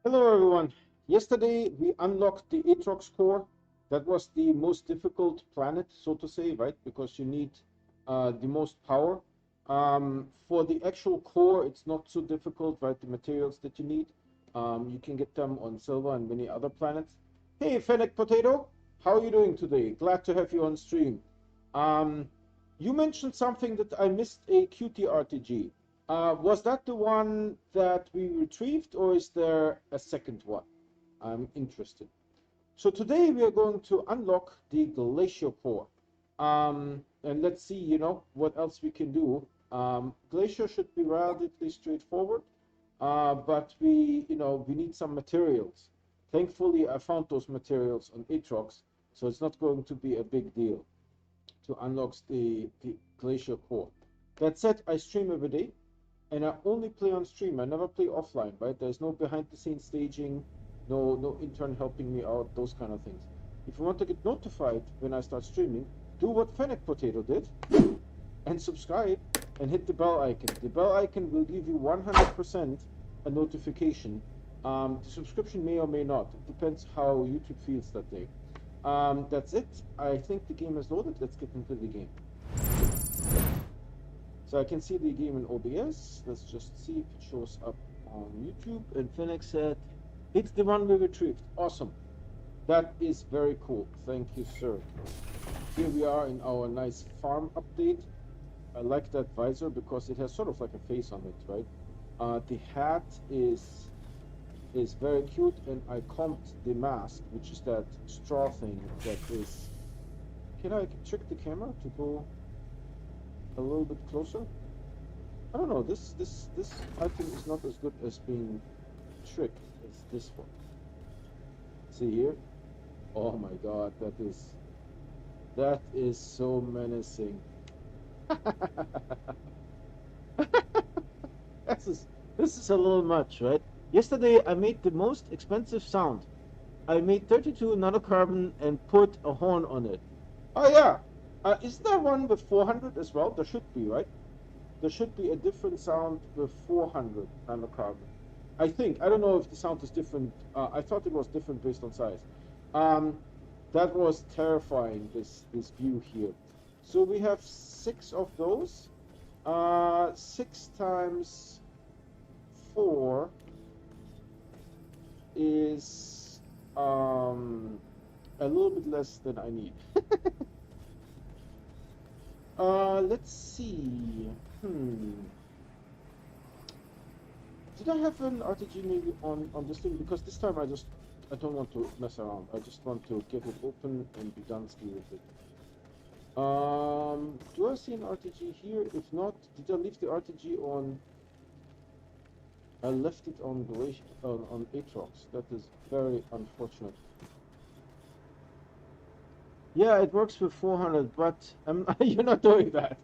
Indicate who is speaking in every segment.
Speaker 1: Hello everyone. Yesterday we unlocked the Atrox core. That was the most difficult planet, so to say, right? Because you need the most power. For the actual core, it's not so difficult, right? The materials that you need, you can get them on Silver and many other planets. Hey, Fennec Potato, how are you doing today? Glad to have you on stream. Um, you mentioned something that I missed, a QT was that the one that we retrieved, or is there a second one? I'm interested. So today we are going to unlock the Glacial core. And let's see, what else we can do. Glacial should be relatively straightforward, but we need some materials. Thankfully, I found those materials on Atrox, so it's not going to be a big deal to unlock the Glacial core. That said, I stream every day and I only play on stream. I never play offline, right? There's no behind the scenes staging, no intern helping me out, those kind of things. If you want to get notified when I start streaming, do what Fennec Potato did and subscribe and hit the bell icon. The bell icon will give you 100% a notification. The subscription may or may not. It depends how YouTube feels that day. That's it. I think the game is loaded. Let's get into the game. So I can see the game in OBS. Let's just see if it shows up on YouTube. And Phoenix said, it's the one we retrieved. Awesome. That is very cool. Thank you, sir. Here we are in our nice farm update. I like that visor because it has sort of like a face on it, right? The hat is very cute, and I comped the mask, which is that straw thing that is... Can I trick the camera to go a little bit closer? I don't know. This item is not as good as being tricked as this one. See here? Oh my God, that is so menacing. This is a little much, right? Yesterday I made the most expensive sound. I made 32 nanocarbon and put a horn on it. Oh yeah. Is there one with 400 as well? There should be, right? There should be a different sound with 400 nanocarbon. I think. I don't know if the sound is different. I thought it was different based on size. Um, that was terrifying, this view here. So we have 6 of those. 6 times 4 is a little bit less than I need. Let's see. Did I have an RTG maybe on this thing? Because this time I don't want to mess around. I just want to get it open and be done with it. Do I see an RTG here? If not, did I leave the RTG on? I left it on on Atrox. That is very unfortunate. Yeah, it works with 400, but you're not doing that.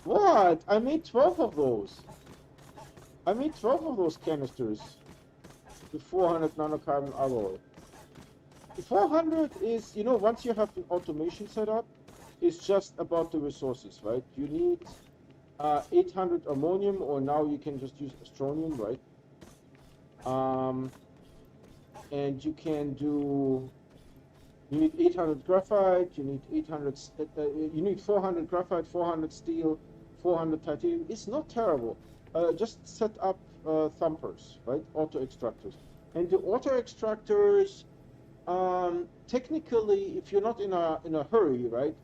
Speaker 1: What? I made 12 of those. I made 12 of those canisters with 400 nanocarbon alloy. The 400 is, once you have the automation set up, it's just about the resources, right? You need 800 ammonium, or now you can just use Astroneer, right? And you can do... You need 800 graphite, you need 800, you need 400 graphite, 400 steel, 400 titanium. It's not terrible. Just set up thumpers, right? Auto extractors. And the auto extractors, technically, if you're not in a hurry, right?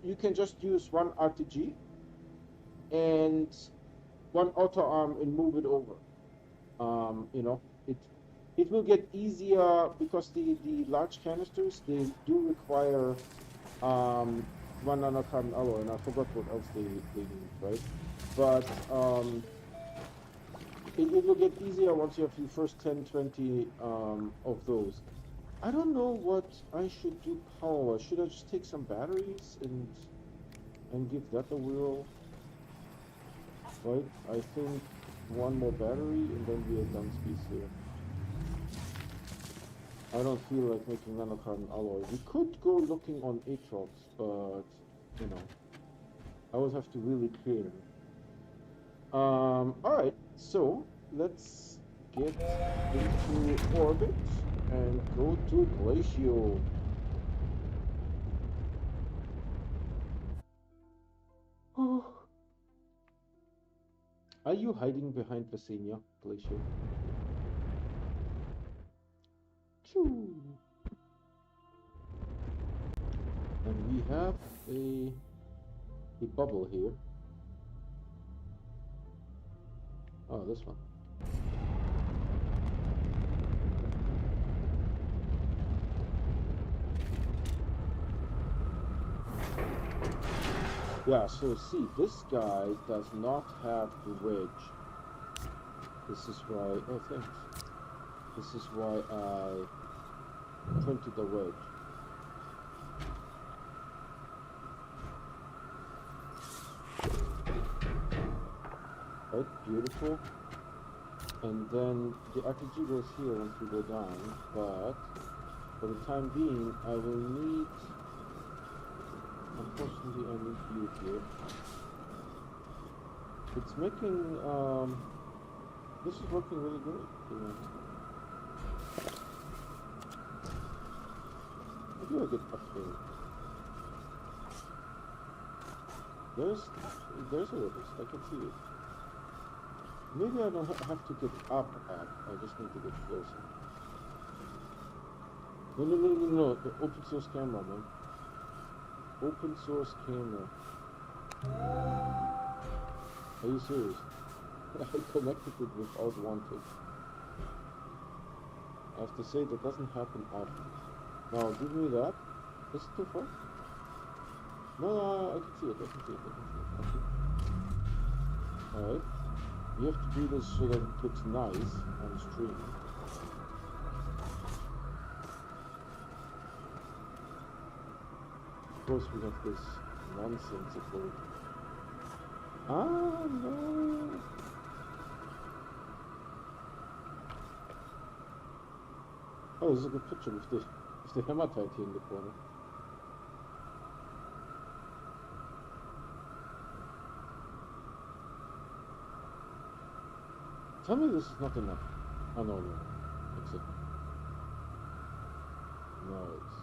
Speaker 1: You can just use one RTG and one auto arm and move it over. It will get easier because the large canisters, they do require 1 nanocarbon alloy, and I forgot what else they need, right? But it will get easier once you have the first 10, 20 of those. I don't know what I should do power. Should I just take some batteries and give that a whirl? Right? I think one more battery and then we are done speeds here. I don't feel like making nanocarbon alloy. We could go looking on Atrox, but I would have to really clear. Alright, so let's get into orbit and go to Glacio. Oh. Are you hiding behind Vesenia, Glacio? Choo. And we have a bubble here. Oh, this one. Yeah, so see, this guy does not have the wedge. This is why, oh thanks. This is why I printed the wedge. Right, beautiful. And then the RPG goes here once we go down, but for the time being, I will need, unfortunately I need you here. It's making, this is working really good. How do I get up here? There's a little, I can see it. Maybe I don't have to get up, I just need to get closer. No, the open source camera, man. Open source camera. Are you serious? I connected it without wanting. I have to say that doesn't happen often. Now, give me that. Is it too far? No, I can see it, Okay. Alright. You have to do this so that it looks nice on stream. Of course we have this nonsensical... Ah, no! Oh, this is a good picture with the hematite here in the corner. Tell me this is not enough. Oh, no. That's it. Nice.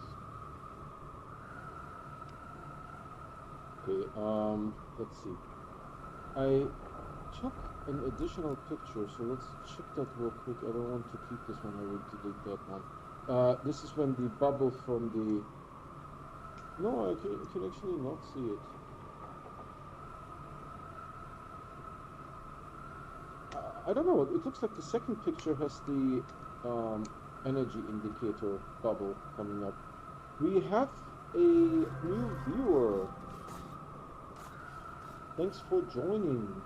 Speaker 1: Okay, let's see. I took an additional picture, so let's check that real quick. I don't want to keep this one, I will delete that one. This is when the bubble from the... No, I can actually not see it. I don't know, it looks like the second picture has the energy indicator bubble coming up. We have a new viewer. Thanks for joining.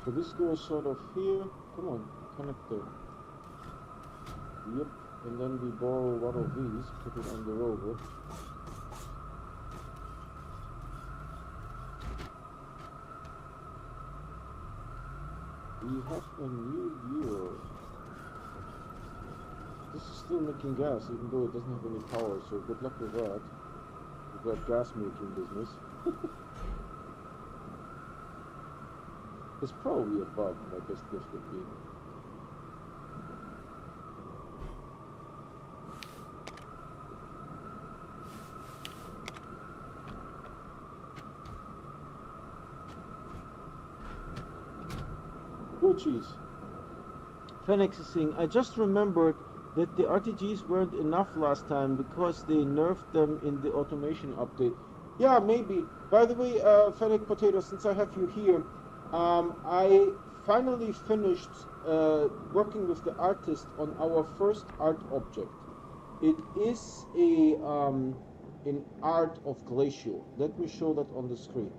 Speaker 1: So this goes sort of here. Come on, connect there. Yep, and then we borrow one of these, put it on the rover. We have a new viewer. This is still making gas, even though it doesn't have any power, so good luck with that. We've got gas making business. It's probably a bug, my best guess would be. Oh jeez. Phoenix is saying, I just remembered that the RTGs weren't enough last time because they nerfed them in the automation update. Yeah, maybe. By the way, Fennec Potato, since I have you here, I finally finished working with the artist on our first art object. It is an art of Glacial. Let me show that on the screen.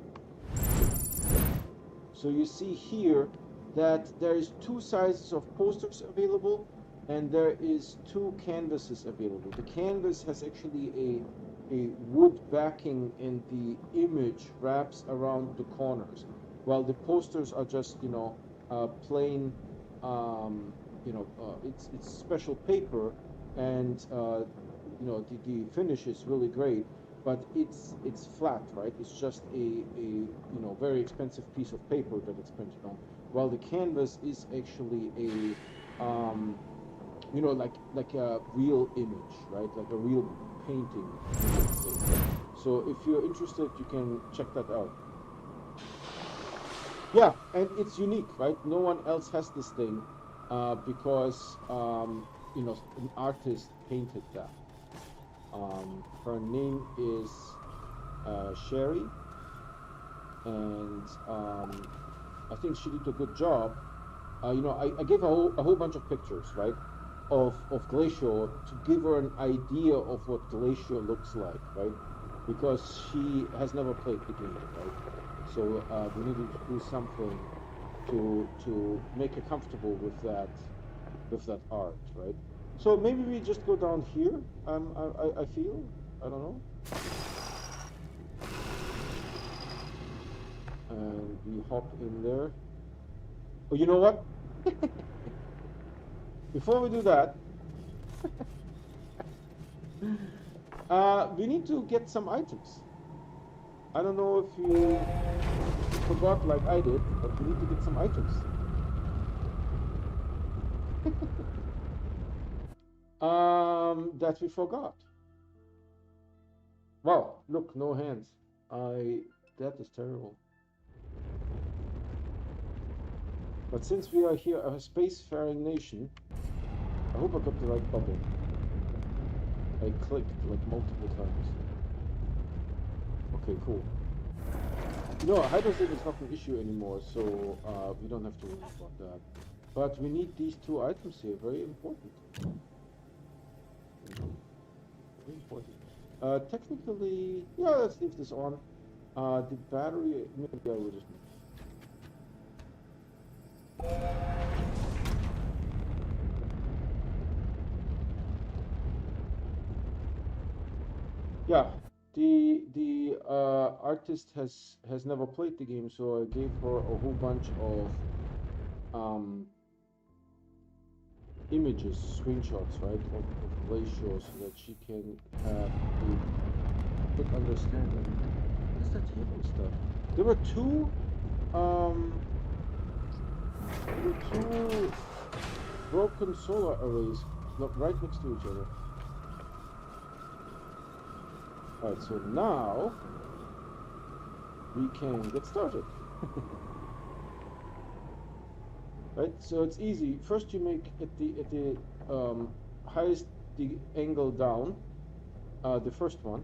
Speaker 1: So you see here that there is two sizes of posters available and there is two canvases available. The canvas has actually a wood backing and the image wraps around the corners, while the posters are just, you know, plain, it's special paper, and you know, the finish is really great, but it's flat, right? It's just a you know, very expensive piece of paper that it's printed on, while the canvas is actually a you know, like a real image, right? Like a real painting, you might say. So if you're interested, you can check that out. Yeah, and it's unique, right? No one else has this thing because you know, an artist painted that. Her name is Sherry, and I think she did a good job. You know, I gave a whole bunch of pictures, right, of Glacio to give her an idea of what Glacio looks like, right? Because she has never played the game, right? So we needed to do something to make her comfortable with that art, right? So maybe we just go down here. I feel, I don't know, and we hop in there. Oh, you know what? Before we do that, we need to get some items. I don't know if you forgot like I did, but we need to get some items. That we forgot. Wow, look, no hands. That is terrible. But since we are here, a spacefaring nation, I hope I got the right bubble. I clicked like multiple times. Okay, cool. No, hydrogen is not an issue anymore, so we don't have to worry about that. But we need these two items here, very important. Very important. Technically, yeah, let's leave this on. The battery, maybe I will just... Yeah, the artist has never played the game, so I gave her a whole bunch of images, screenshots, right, of Glacial, so that she can have a good understanding. What is that yellow stuff? There were two broken solar arrays right next to each other. All right, so now we can get started. Right, so it's easy. First, you make at the highest the angle down, the first one.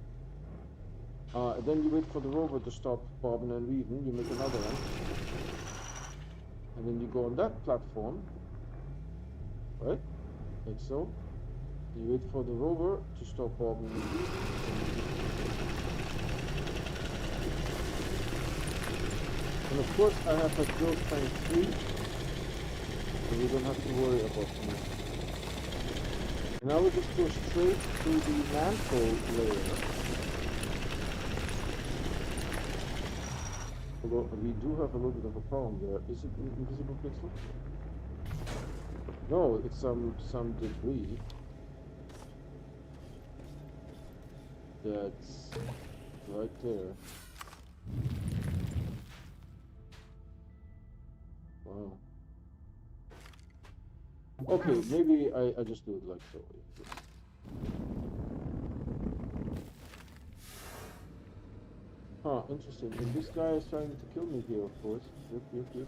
Speaker 1: Then you wait for the rover to stop bobbing and weaving. You make another one, and then you go on that platform, right, like so. You wait for the rover to stop bobbing and weaving. And of course, I have a drill tank 3. So we don't have to worry about them. And I will just go straight to the mantle layer. Although we do have a little bit of a problem there. Is it an invisible pixel? No, it's some debris that's right there. Wow. Okay, maybe I just do it like so. Huh, interesting. And this guy is trying to kill me here, of course. Yep.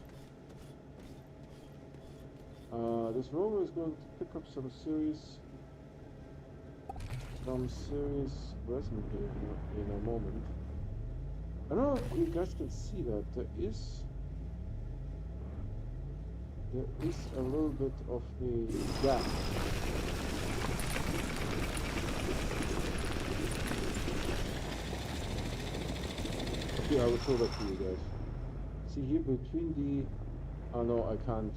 Speaker 1: This rover is going to pick up some serious resin here in a moment. I don't know if you guys can see that. There is a little bit of a gap. Okay, I will show that to you guys. See here between the... Oh no, I can't.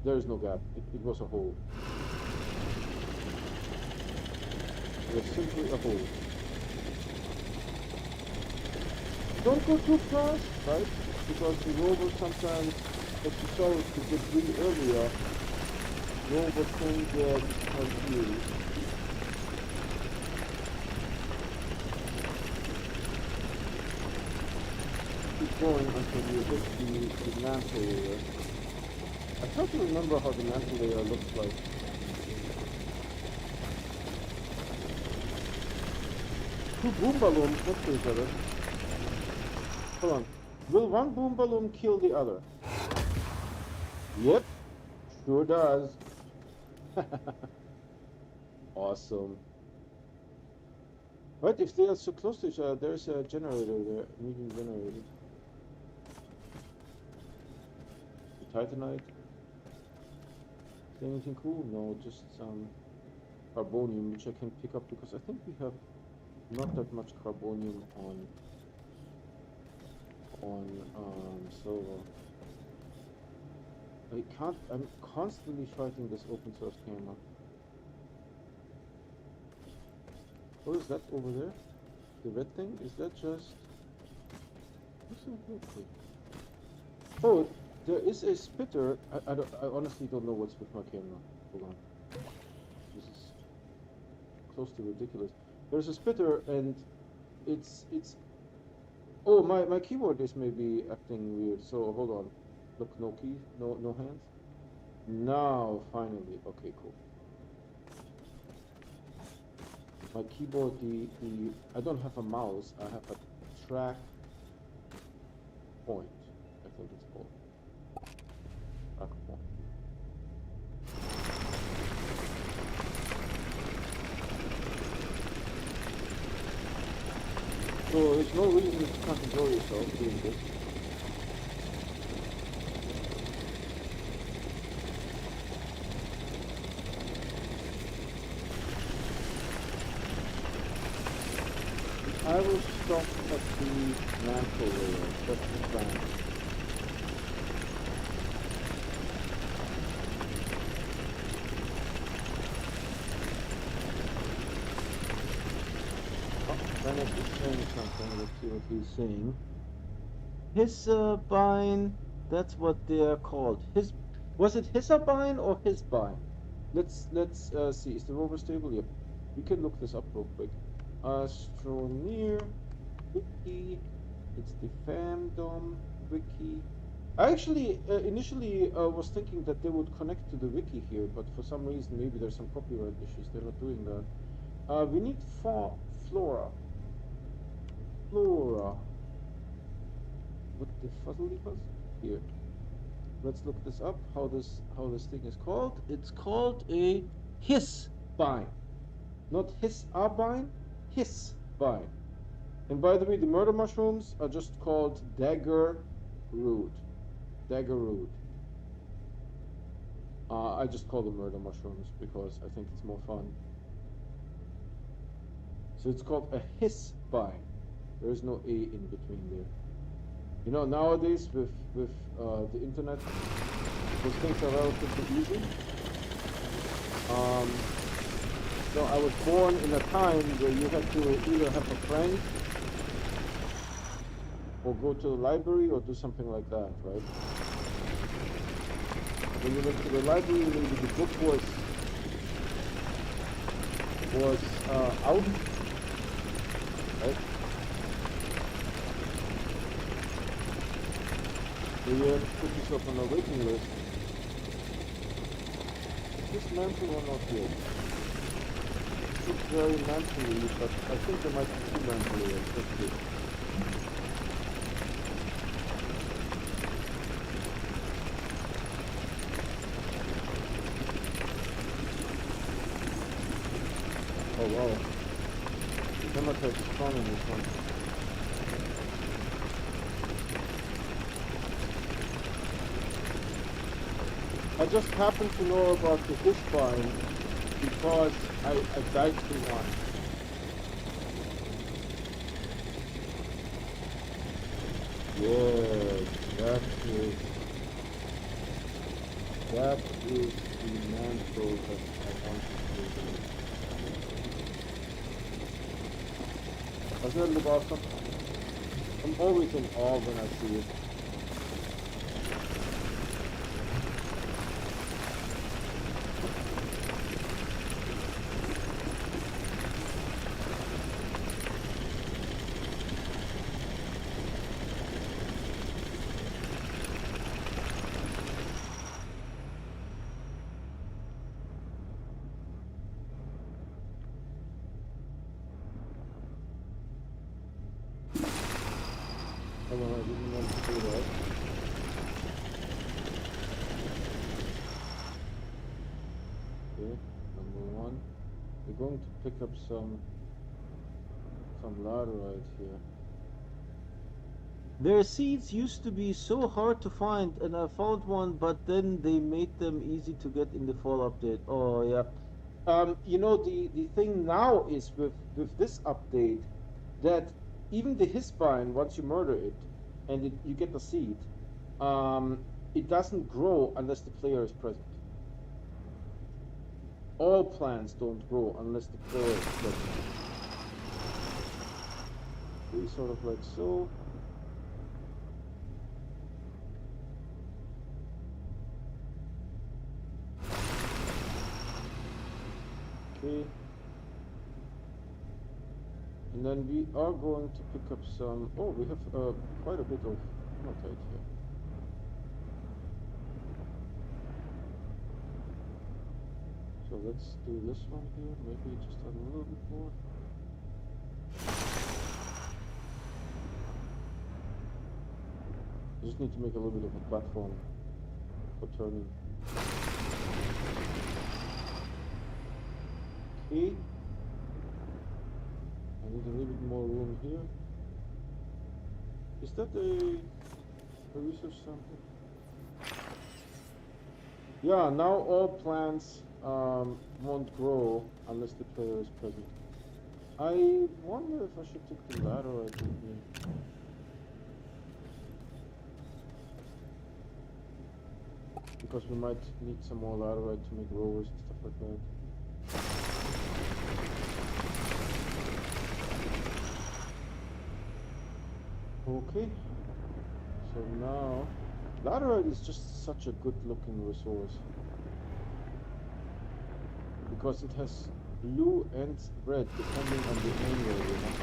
Speaker 1: There is no gap. It was a hole. It was simply a hole. Don't go too fast, right? Because the rover sometimes, as you saw with the debris earlier, No overthink yet confused. Keep going until you hit the mantle layer. I try to remember how the mantle layer looks like. Two boom balloons next to each other. Hold on. Will one boom balloon kill the other? Yep, sure does. Awesome. Right, if they are so close to each other, there's a generator there, a medium generator. The Titanite. Is there anything cool? No, just some carbonium, which I can pick up because I think we have not that much carbonium on silver. I'm constantly fighting this open source camera. What is that over there? The red thing? Is that just... What's that red thing? Oh, there is a spitter. I honestly don't know what's with my camera. Hold on. This is close to ridiculous. There's a spitter and it's... Oh, my keyboard is maybe acting weird, so hold on. Look, no keys, no hands. Now, finally. Okay, cool. My keyboard, I don't have a mouse, I have a track point, I think it's called. Track point. So there's no reason you can't enjoy yourself doing this. I will stop at the mantle layer, that's the plan. Oh, Bennett is saying something, let's see what he's saying. Hisabine, that's what they're called. Was it Hisabine or Hisbine? Let's see, is the rover stable? Yep. We can look this up real quick. Astroneer wiki, it's the F.A.R.M DOM wiki. I actually initially was thinking that they would connect to the wiki here, but for some reason maybe there's some copyright issues. They're not doing that. We need flora. What the fuzzly fuzz? Here. Let's look this up. How this thing is called? It's called a Hisbine, not Hisabine. Hisbine. And by the way, the murder mushrooms are just called dagger root. I just call them murder mushrooms because I think it's more fun. So it's called a Hisbine. There is no A in between there. You know, nowadays with the internet, those things are relatively easy. So I was born in a time where you had to either have a friend or go to the library or do something like that, right? When you went to the library, maybe the book was out, right? So you have to put yourself on a waiting list. This mantle or not here? It's very mantle-y, but I think there might be two mantle layers. Let's see. Oh wow. The hematite is strong in this one. I just happen to know about the Hisbine because I died through one. Yes, that is the mantle that I want to do. Doesn't it look awesome? I'm always in awe when I see it. Oh no, I didn't want to do that. Okay, number one. We're going to pick up some laterite here. Their seeds used to be so hard to find, and I found one, but then they made them easy to get in the fall update. Oh yeah. You know, the thing now is with this update that even the hispine, once you murder it and you get the seed, it doesn't grow unless the player is present. All plants don't grow unless the player is present. We sort of like so. Okay. And then we are going to pick up some. Oh, we have quite a bit of hematite here. So let's do this one here. Maybe just a little bit more. I just need to make a little bit of a platform for turning. Okay. I need a little bit more room here. Is that a research sample? Yeah, now all plants won't grow unless the player is present. I wonder if I should take the laterite with me. Because we might need some more laterite to make rovers and stuff like that. Okay, so now laterite is just such a good looking resource because it has blue and red depending on the angle, you know.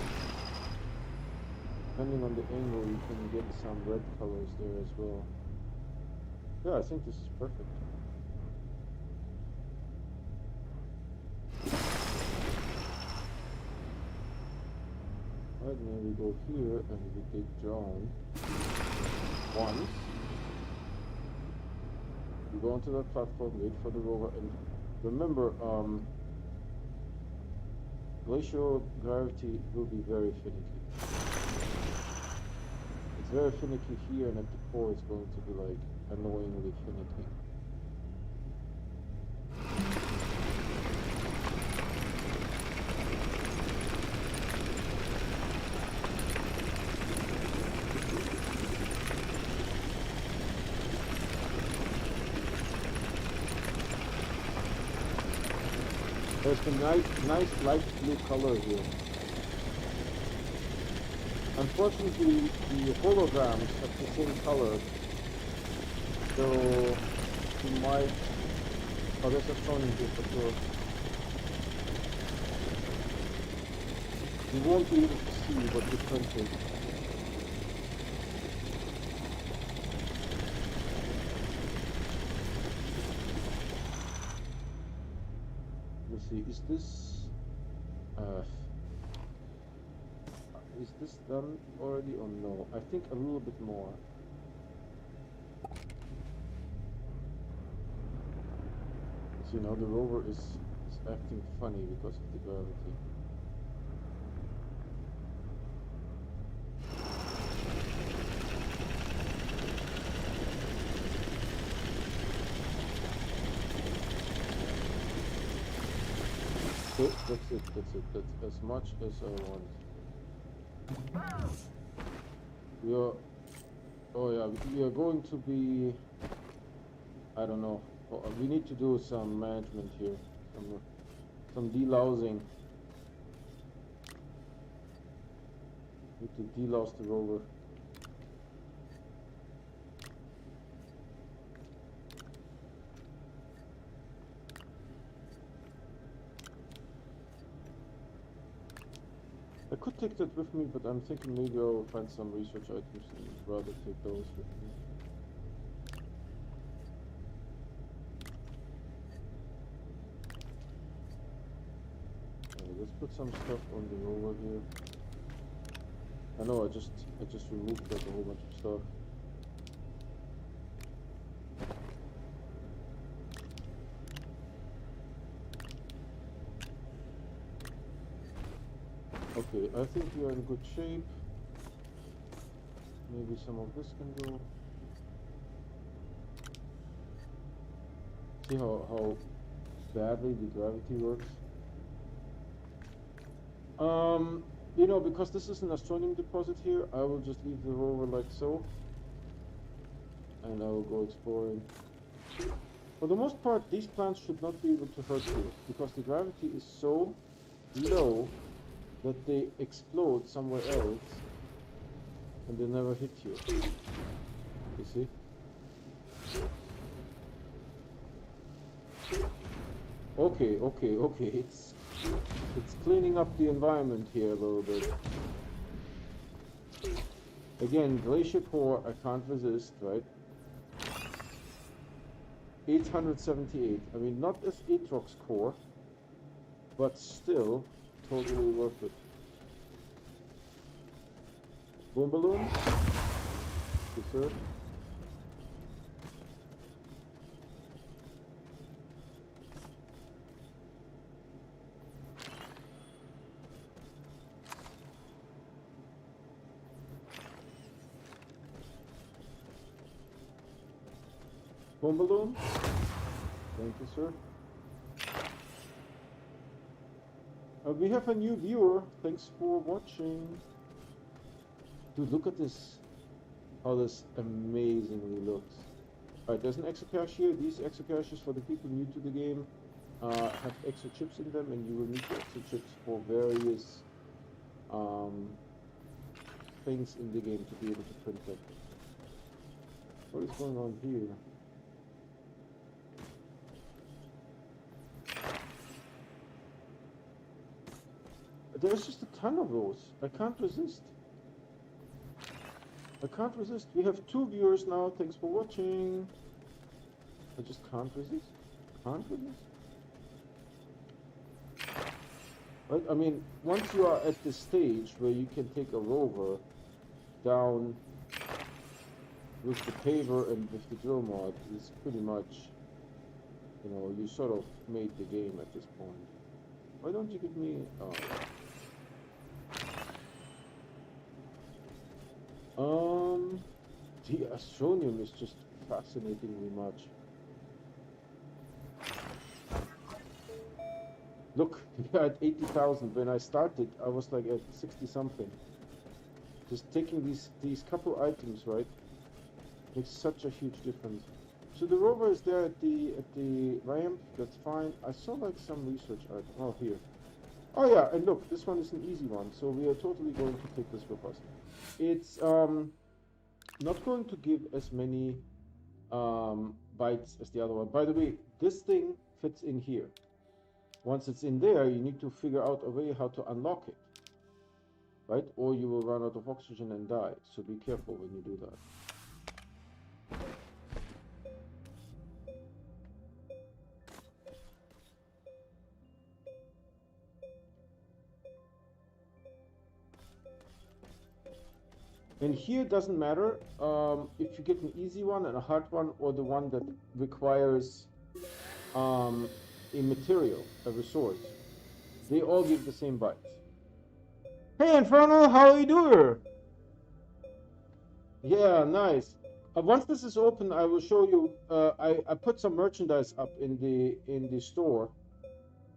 Speaker 1: Depending on the angle you can get some red colors there as well. Yeah, I think this is perfect. Right, now we go here and we dig down once. We go onto that platform, wait for the rover, and remember, glacial gravity will be very finicky. It's very finicky here, and at the core it's going to be like annoyingly finicky. There's a nice light blue color here. Unfortunately, the holograms have the same color, so you might. Oh, there's a stone in here for sure. You won't be able to see what the print is. Let's see, is this done already or no? I think a little bit more. So, you know, the rover is acting funny because of the gravity. Okay, that's it. That's as much as I want. We are, oh yeah, we are going to be, I don't know, we need to do some management here, some delousing. Need to delouse the rover. I could take that with me, but I'm thinking maybe I'll find some research items and rather take those with me. Let's put some stuff on the rover here. I know I just removed like a whole bunch of stuff. Okay, I think we are in good shape. Maybe some of this can go. See how badly the gravity works? You know, because this is an Astroneer deposit here, I will just leave the rover like so. And I will go exploring. For the most part, these plants should not be able to hurt you, because the gravity is so low that they explode somewhere else and they never hit you. You see? Okay, okay, okay. It's cleaning up the environment here a little bit. Again, Glacial core, I can't resist, right? 878. I mean, not as Atrox core, but still totally worth it. Boom balloon. Yes, sir. Boom balloon. Thank you, sir. We have a new viewer. Thanks for watching. Dude, look at this. How this amazingly looks. Alright, there's an exocache here. These exocaches, for the people new to the game, have extra chips in them, and you will need the extra chips for various things in the game to be able to print them. What is going on here? There's just a ton of those. I can't resist. I can't resist. We have 2 viewers now. Thanks for watching. I just can't resist. Can't resist. Right? I mean, once you are at this stage where you can take a rover down with the paver and with the drill mod, it's pretty much, you know, you sort of made the game at this point. Why don't you give me... the Astroneer is just fascinatingly much. Look, we are at 80,000. When I started, I was like at 60 something. Just taking these couple items, right, makes such a huge difference. So the rover is there at the ramp. That's fine. I saw like some research item. Oh, here. Oh yeah, and look, this one is an easy one. So we are totally going to take this with us. It's not going to give as many bytes as the other one. By the way, this thing fits in here. Once it's in there, you need to figure out a way how to unlock it, right? Or you will run out of oxygen and die. So be careful when you do that. And here doesn't matter if you get an easy one and a hard one, or the one that requires a material, a resource. They all give the same bytes. Hey Infernal, how are you doing? Yeah, nice. Once this is open, I will show you. I put some merchandise up in the store,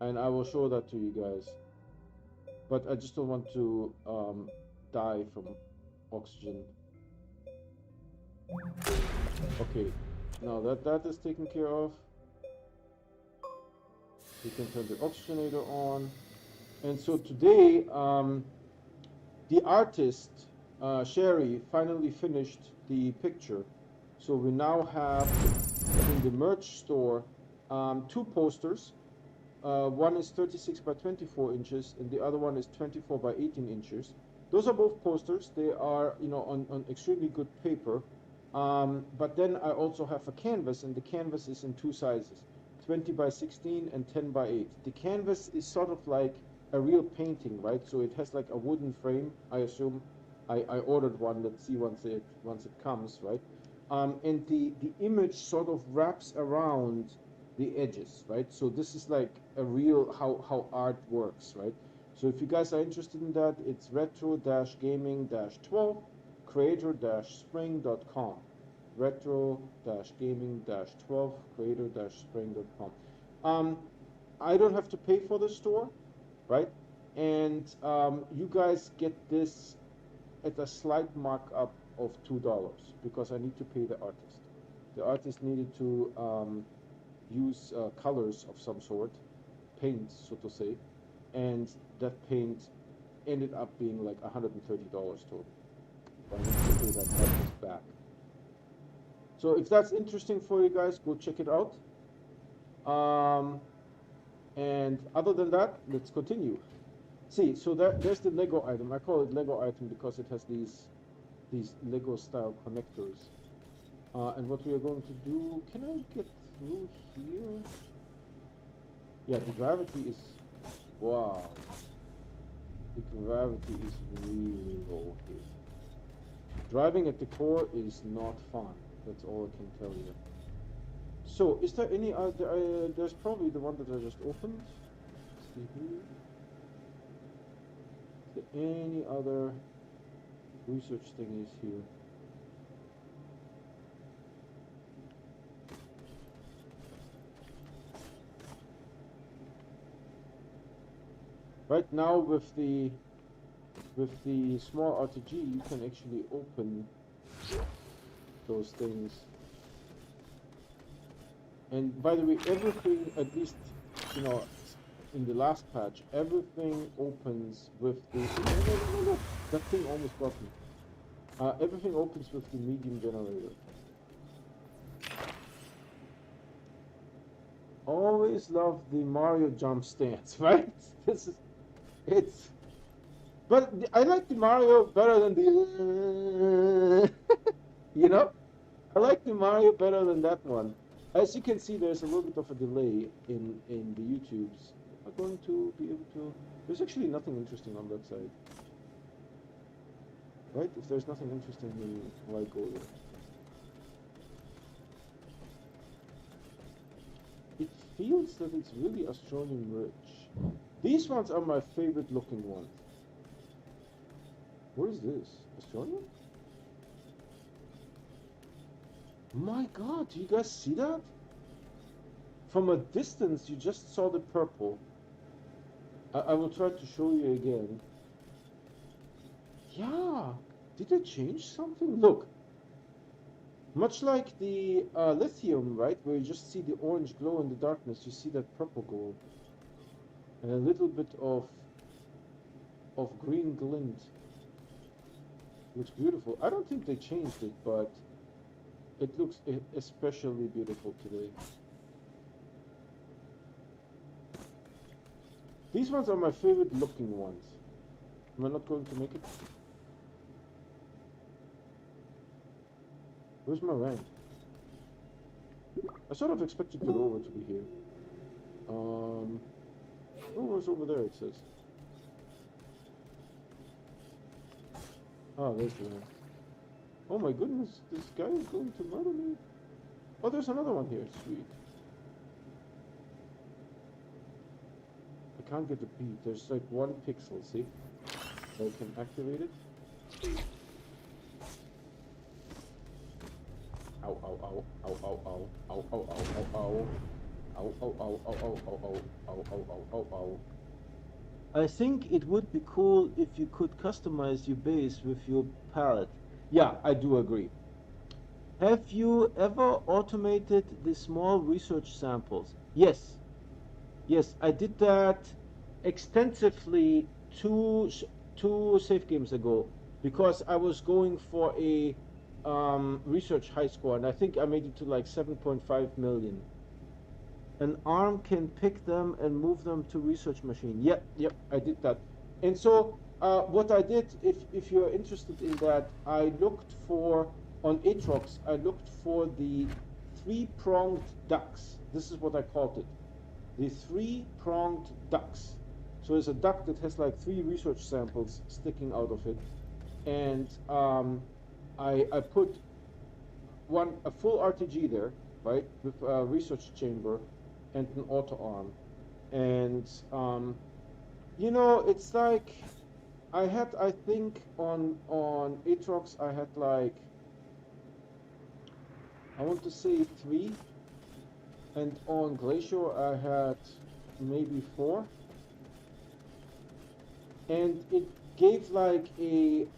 Speaker 1: and I will show that to you guys. But I just don't want to die from oxygen. Okay, now that is taken care of. We can turn the oxygenator on. And so today, the artist, Sherry, finally finished the picture. So we now have in the merch store 2 posters. One is 36 by 24 inches, and the other one is 24 by 18 inches. Those are both posters. They are, you know, on extremely good paper. But then I also have a canvas, and the canvas is in 2 sizes, 20 by 16 and 10 by 8. The canvas is sort of like a real painting, right? So it has like a wooden frame, I assume, I ordered one. Let's see once it comes, right? And the image sort of wraps around the edges, right? So this is like a real how art works, right? So if you guys are interested in that, it's retro-gaming-12 creator-spring.com. Retro-gaming-12 creator-spring.com. I don't have to pay for the store, right? And you guys get this at a slight markup of $2 because I need to pay the artist. The artist needed to use colors of some sort, paint, so to say, and that paint ended up being like $130 total. I need to pay that artist back. So if that's interesting for you guys, go check it out. And other than that, let's continue. See, so there's the Lego item. I call it Lego item because it has these Lego style connectors. And what we are going to do, can I get through here? Yeah, the gravity is, wow. The gravity is really low here. Driving at the core is not fun. That's all I can tell you. So, is there any other, there's probably the one that I just opened. Let's see here. Is there any other research thingies here? Right now with the small RTG, you can actually open those things. And by the way, everything, at least, you know, in the last patch, everything opens with the... No, that thing almost got me. Everything opens with the medium generator. Always love the Mario jump stance, right? But I like the Mario better than the... you know? I like the Mario better than that one. As you can see, there's a little bit of a delay in the YouTubes. Am I going to be able to... There's actually nothing interesting on that side. Right? If there's nothing interesting, then why go there? It feels that it's really Astroneer rich. These ones are my favorite looking ones. What is this? Astroneer? My god, do you guys see that? From a distance, you just saw the purple. I will try to show you again. Yeah, did they change something? Look, much like the lithium, right, where you just see the orange glow in the darkness, you see that purple glow. And a little bit of green glint. Looks beautiful. I don't think they changed it, but it looks especially beautiful today. These ones are my favorite looking ones. Am I not going to make it? Where's my rank? I sort of expected the rover to be here. Rover's over there, it says. Oh, there's the rank. Oh my goodness, this guy is going to murder me. Oh, there's another one here, sweet. I can't get the beat. There's like one pixel, see? I can activate it. Ow, ow, ow, ow, ow, ow, ow, ow, ow, ow, ow. Ow, ow, ow, ow, ow, ow, ow, ow, ow, ow, ow, ow. I think it would be cool if you could customize your base with your palette. Yeah, I do agree. Have you ever automated the small research samples? Yes. Yes, I did that extensively two save games ago because I was going for a research high score, and I think I made it to like 7.5 million. An ARM can pick them and move them to research machine. Yep, I did that. And so what I did, if you're interested in that, I looked for, on Atrox, I looked for the three-pronged ducks. This is what I called it. The three-pronged ducks. So there's a duck that has like 3 research samples sticking out of it. and I put a full RTG there, right, with a research chamber and an auto arm, and you know, it's like I think on Atrox I had like, I want to say 3, and on Glacial I had maybe 4, and it gave like it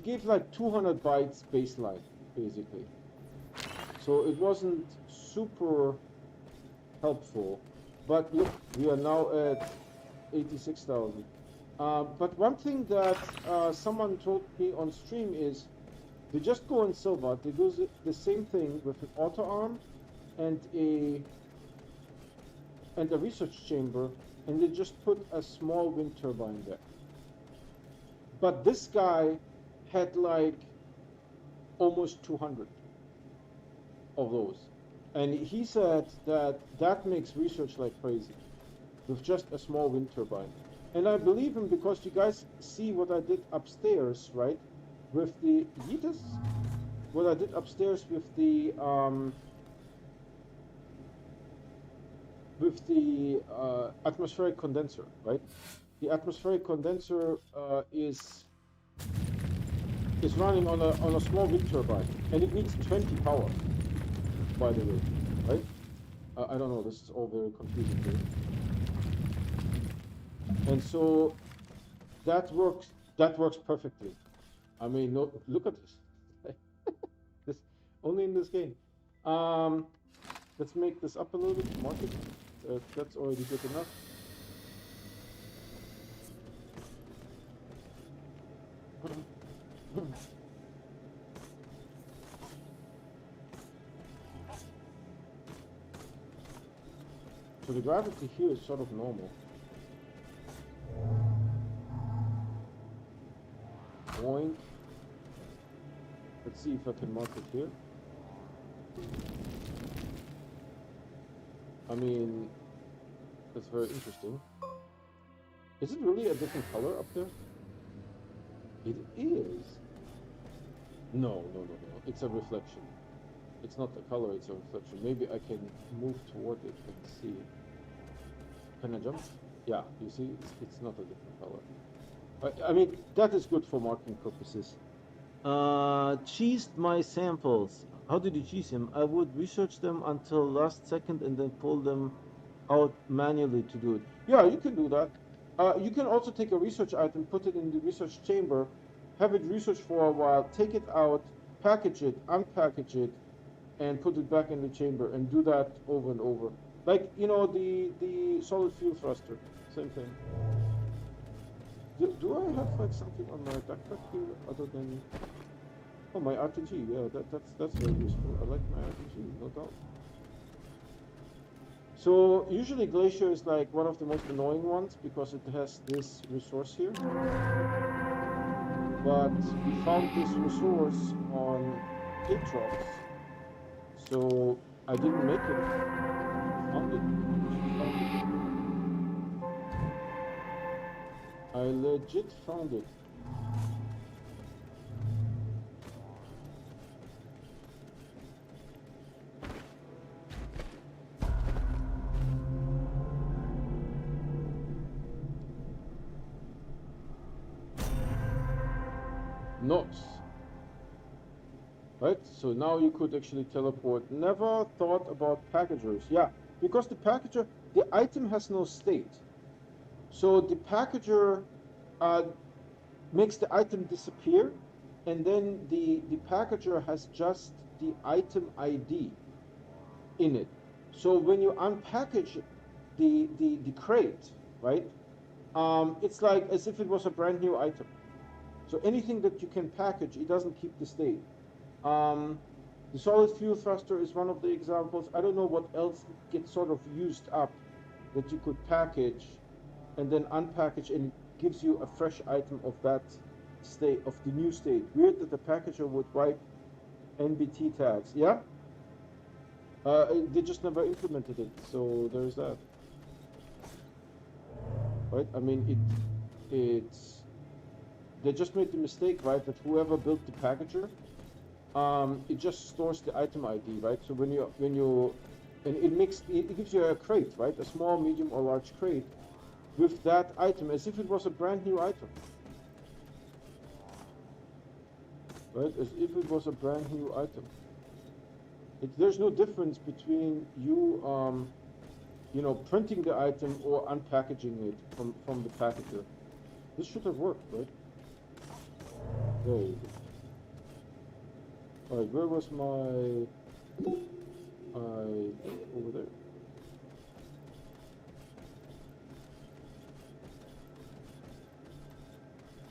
Speaker 1: gave like 200 bytes baseline basically, so it wasn't super helpful. But look, we are now at 86,000. But one thing that someone told me on stream is they just go in silver. They do the same thing with an auto arm and a research chamber, and they just put a small wind turbine there. But this guy had like almost 200 of those, and he said that that makes research like crazy with just a small wind turbine. And I believe him, because you guys see what I did upstairs, right? With the Yeetus, what I did upstairs with the atmospheric condenser, right? The atmospheric condenser is running on a small wind turbine, and it needs 20 power, by the way, right? I don't know, this is all very confusing here. And so that works perfectly. I mean, no, look at this. This only in this game. Let's make this up a little bit, mark it. That's already good enough. So the gravity here is sort of normal. Boink. Let's see if I can mark it here. I mean, that's very interesting. Is it really a different color up there? It is. No. It's a reflection. It's not the color, it's a reflection. Maybe I can move toward it and see. Can I jump? Yeah, you see, it's not a different color. I mean, that is good for marking purposes. Cheesed my samples. How did you cheese them? I would research them until last second and then pull them out manually to do it. Yeah, you can do that. You can also take a research item, put it in the research chamber, have it research for a while, take it out, package it, unpackage it, and put it back in the chamber, and do that over and over. Like, you know, the solid fuel thruster, same thing. Do I have like something on my backpack here other than, oh, my RTG? Yeah, that's very useful. I like my RTG, no doubt. So usually Glacier is like one of the most annoying ones because it has this resource here. But we found this resource on Atrox, so I didn't make it. Found it. I legit found it. Knots. Right? So now you could actually teleport. Never thought about packagers. Yeah, because the packager, the item has no state. So the packager makes the item disappear, and then the packager has just the item ID in it. So when you unpackage the crate, right, it's like as if it was a brand new item. So anything that you can package, it doesn't keep the state. The solid fuel thruster is one of the examples. I don't know what else gets sort of used up that you could package and then unpackage, and it gives you a fresh item of that state, of the new state. Weird that the packager would wipe NBT tags. Yeah? They just never implemented it, so there's that. Right? I mean, it's they just made the mistake, right, that whoever built the packager, it just stores the item ID, right? So when you and it gives you a crate, right, a small, medium, or large crate with that item as if it was a brand new item, right? As if it was a brand new item. There's no difference between you, you know, printing the item or unpackaging it from the packager. This should have worked, right? There you go. All right, where was my? Over there.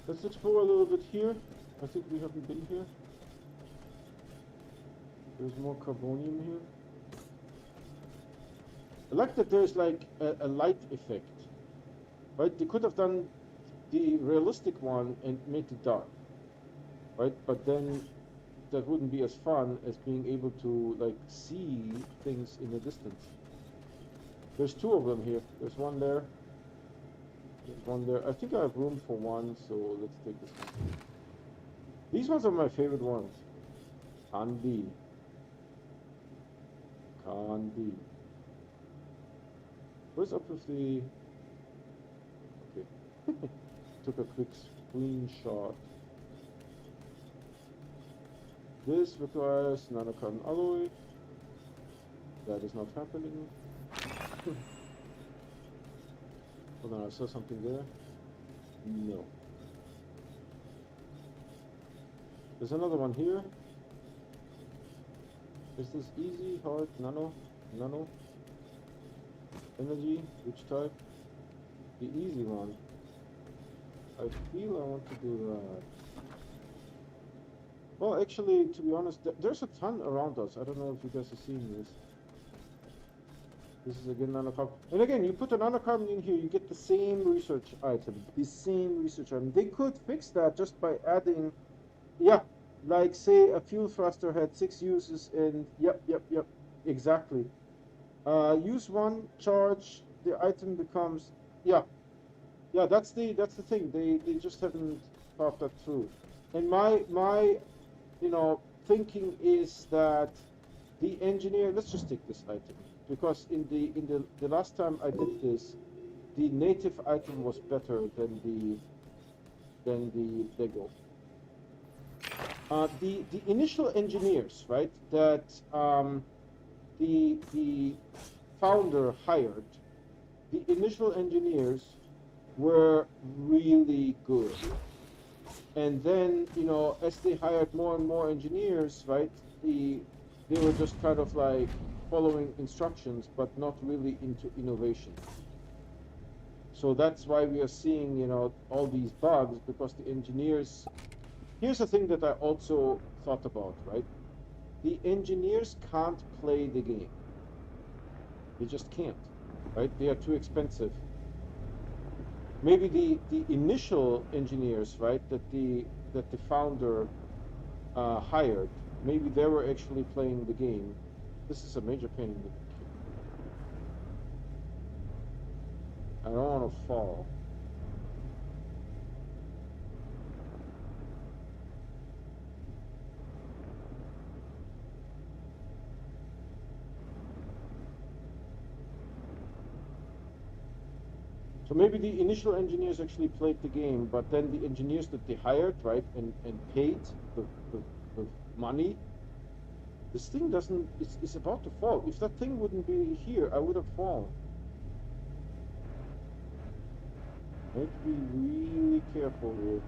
Speaker 1: Let's explore a little bit here. I think we haven't been here. There's more carbonium here. I like that there's like a light effect, right? They could have done the realistic one and made it dark, right? But then that wouldn't be as fun as being able to like see things in the distance. There's two of them here. There's one there. There's one there. I think I have room for one, so let's take this one. These ones are my favorite ones. Can be. Can be. What's up with the... Okay. Took a quick screenshot. This requires nanocarbon alloy. That is not happening. Hold on, I saw something there. No. There's another one here. Is this easy, hard, nano? Energy, which type? The easy one. I feel I want to do that. Well, actually, to be honest, there's a ton around us. I don't know if you guys are seeing this. This is again nanocarbon. And again, you put a nanocarbon in here, you get the same research item. The same research item. They could fix that just by adding, yeah, like say a fuel thruster had 6 uses and yep, exactly. Use one, charge, the item becomes, yeah, that's the thing. They just haven't thought that through. And my you know, thinking is that the engineer, let's just take this item, because in the last time I did this, the native item was better than the Lego. The initial engineers, right, that the founder hired, the initial engineers were really good. And then, you know, as they hired more and more engineers, right, they were just kind of like following instructions, but not really into innovation. So that's why we are seeing, you know, all these bugs, because the engineers... Here's the thing that I also thought about, right? The engineers can't play the game. They just can't, right? They are too expensive. Maybe the initial engineers, right, that the founder hired, maybe they were actually playing the game. This is a major pain in the... I don't want to fall. So maybe the initial engineers actually played the game, but then the engineers that they hired, right, and paid the money, this thing doesn't, it's about to fall. If that thing wouldn't be here, I would have fallen. I have to be really careful here.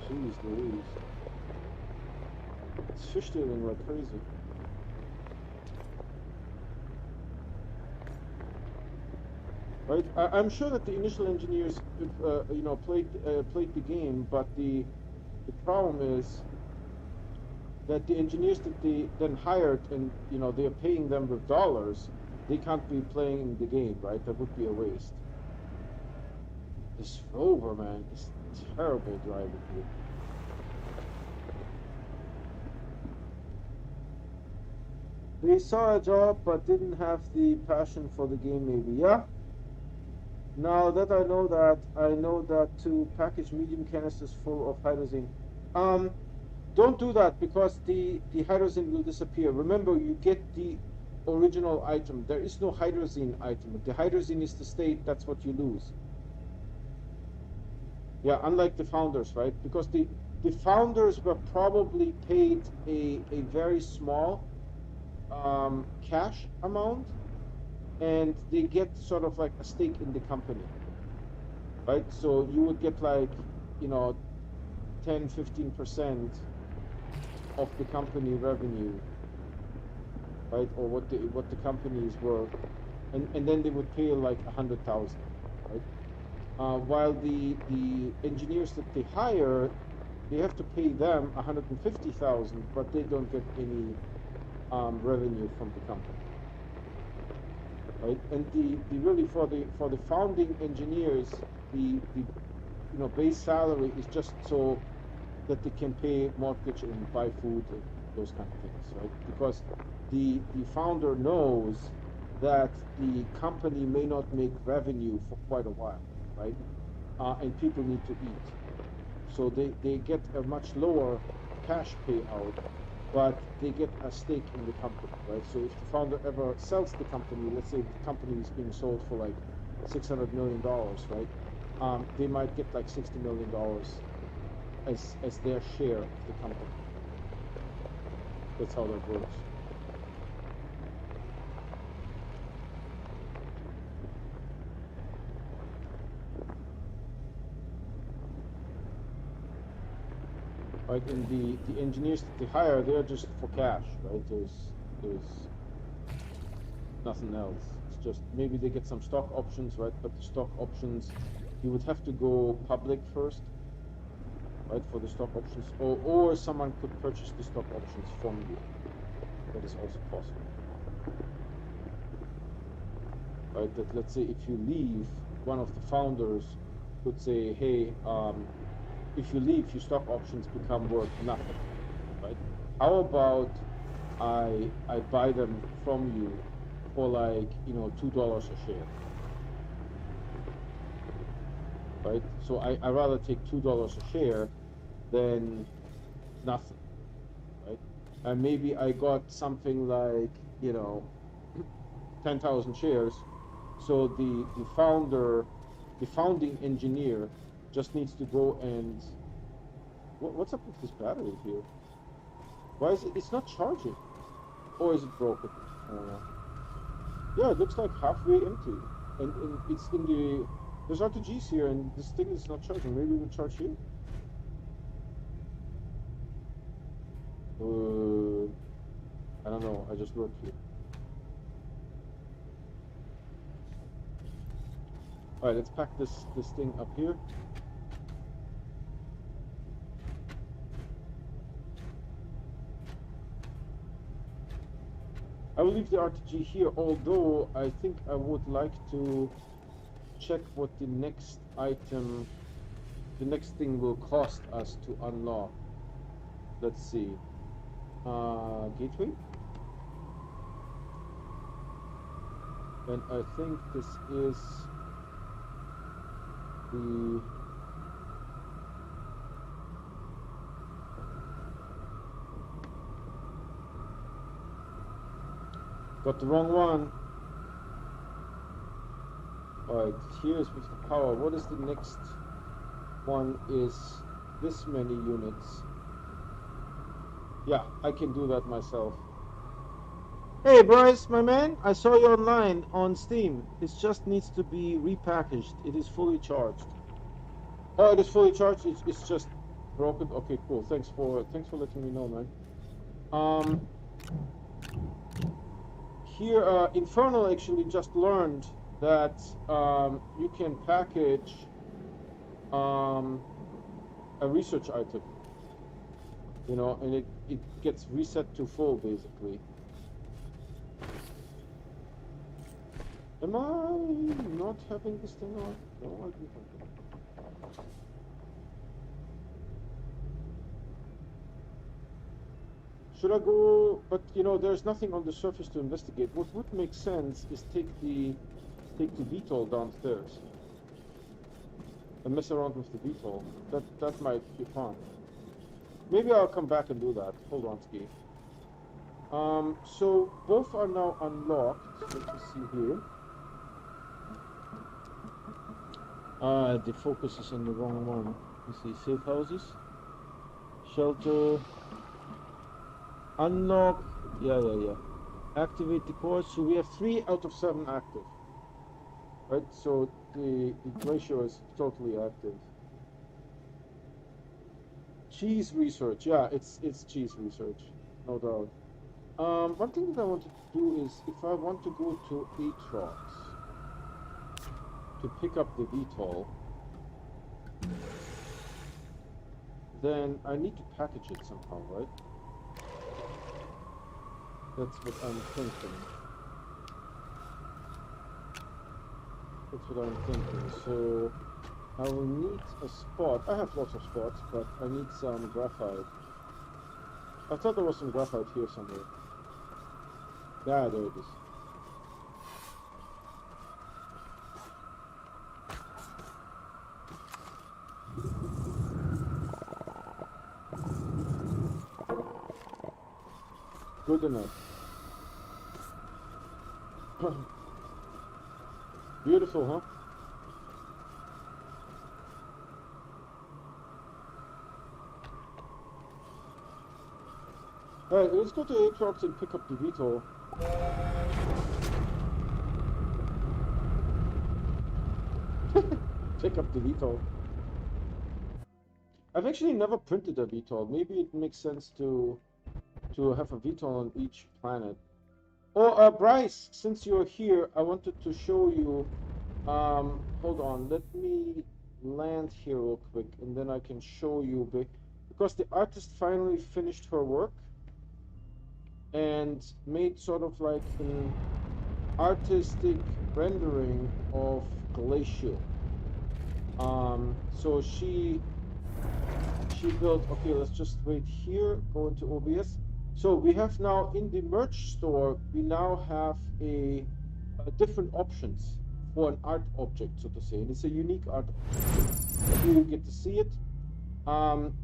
Speaker 1: Jeez Louise. It's fishtailing like crazy. Right? I'm sure that the initial engineers, you know, played the game, but the problem is that the engineers that they then hired, and you know, they're paying them with dollars, they can't be playing the game, right? That would be a waste. This rover, man, is terrible driving here. They saw a job but didn't have the passion for the game, maybe. Yeah. Now that I know that to package medium canisters full of hydrazine. Um, don't do that because the hydrazine will disappear. Remember, you get the original item. There is no hydrazine item. The hydrazine is the state. That's what you lose. Yeah, unlike the founders, right? Because the founders were probably paid a very small cash amount, and they get sort of like a stake in the company, right? So you would get like, you know, 10-15% of the company revenue, right? Or what the company is worth, and then they would pay like 100,000, right? While the engineers that they hire, they have to pay them 150,000, but they don't get any revenue from the company, right? And the really for the founding engineers, the base salary is just so that they can pay mortgage and buy food and those kind of things, right? Because the founder knows that the company may not make revenue for quite a while, right? And people need to eat, so they get a much lower cash payout, but they get a stake in the company, right? So if the founder ever sells the company, let's say the company is being sold for like $600 million, right? They might get like $60 million as their share of the company. That's how that works. Right, and the engineers that they hire, they're just for cash, right? There's nothing else. It's just maybe they get some stock options, right? But the stock options, you would have to go public first, right, for the stock options, or someone could purchase the stock options from you. That is also possible, right? That let's say if you leave, one of the founders could say, hey, if you leave, your stock options become worth nothing, right? How about I buy them from you for like, $2 a share, right? So I rather take $2 a share than nothing, right? And maybe I got something like, 10,000 shares. So the founding engineer just needs to go and what's up with this battery here? Why is it? It's not charging, or is it broken? I don't know. Yeah, it looks like halfway empty, and it's in the there's RTGs here, and this thing is not charging. Maybe we'll charge here. I don't know. I just work here. All right, let's pack this thing up here. I will leave the RTG here, although I think I would like to check what the next item, the next thing will cost us to unlock. Let's see. Gateway. And I think this is the got the wrong one. Alright, here's with the power. What is the next one? Is this many units? Yeah, I can do that myself. Hey Bryce, my man, I saw you online on Steam. It just needs to be repackaged. It is fully charged. Oh, it is fully charged. It's just broken. Okay, cool. Thanks for letting me know, man. Here, Infernal actually just learned that you can package a research item, and it gets reset to full basically. Am I not having this thing on? No, I do have it. Should I go? But there's nothing on the surface to investigate. What would make sense is take the VTOL downstairs. and mess around with the VTOL. That might be fun. Maybe I'll come back and do that. Hold on, Ski. So both are now unlocked. Let me see here. The focus is on the wrong one. You see, safe houses, shelter, unlock. Yeah. Activate the cores. So we have 3 out of 7 active. Right. So the Glacio is totally active. Cheese research. Yeah, it's cheese research, no doubt. One thing that I want to do is if I want to go to Atrox to pick up the VTOL, then I need to package it somehow, right? That's what I'm thinking. So I will need a spot. I have lots of spots, but I need some graphite. I thought there was some graphite here somewhere. Yeah, there it is. Good enough. Beautiful, huh? Alright, let's go to Atrox and pick up the VTOL. Pick up the VTOL. I've actually never printed a VTOL. Maybe it makes sense to have a VTOL on each planet. Oh, Bryce, since you're here, I wanted to show you. Hold on, let me land here real quick, and then I can show you because the artist finally finished her work and made sort of like an artistic rendering of Glacial. So she built. Okay, let's just wait here. Go into OBS. So we have now in the merch store, we now have a different options for an art object, so to say. And it's a unique art object. Here you get to see it.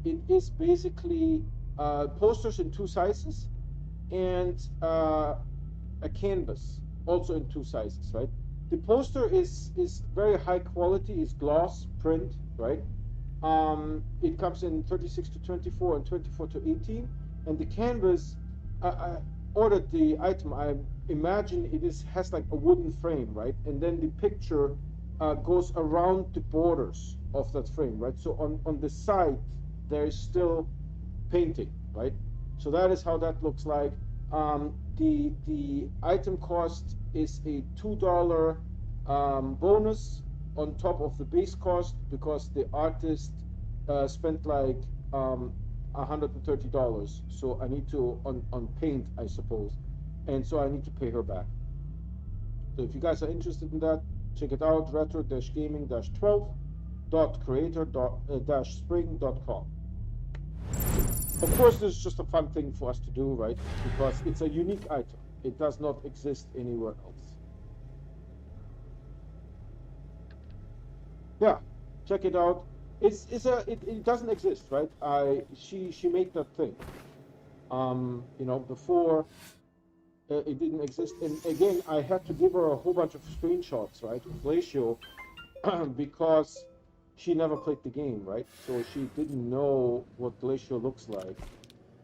Speaker 1: It is basically posters in 2 sizes and a canvas also in 2 sizes, right? The poster is very high quality, it's gloss print, right? It comes in 36 to 24 and 24 to 18, and the canvas, I ordered the item. I imagine it has like a wooden frame, right? And then the picture goes around the borders of that frame, right? So on the side there is still painting, right? So that is how that looks like. The item cost is a $2 bonus on top of the base cost because the artist spent like $130. So I need to on paint, I suppose, and so I need to pay her back. So if you guys are interested in that, check it out: retro-gaming-12.creator-spring.com. Of course, this is just a fun thing for us to do, right? Because it's a unique item. It does not exist anywhere else. Yeah, check it out. It doesn't exist, right? She made that thing. You know, before it didn't exist. And again, I had to give her a whole bunch of screenshots, right, of Glacio, because she never played the game, right? So she didn't know what Glacio looks like.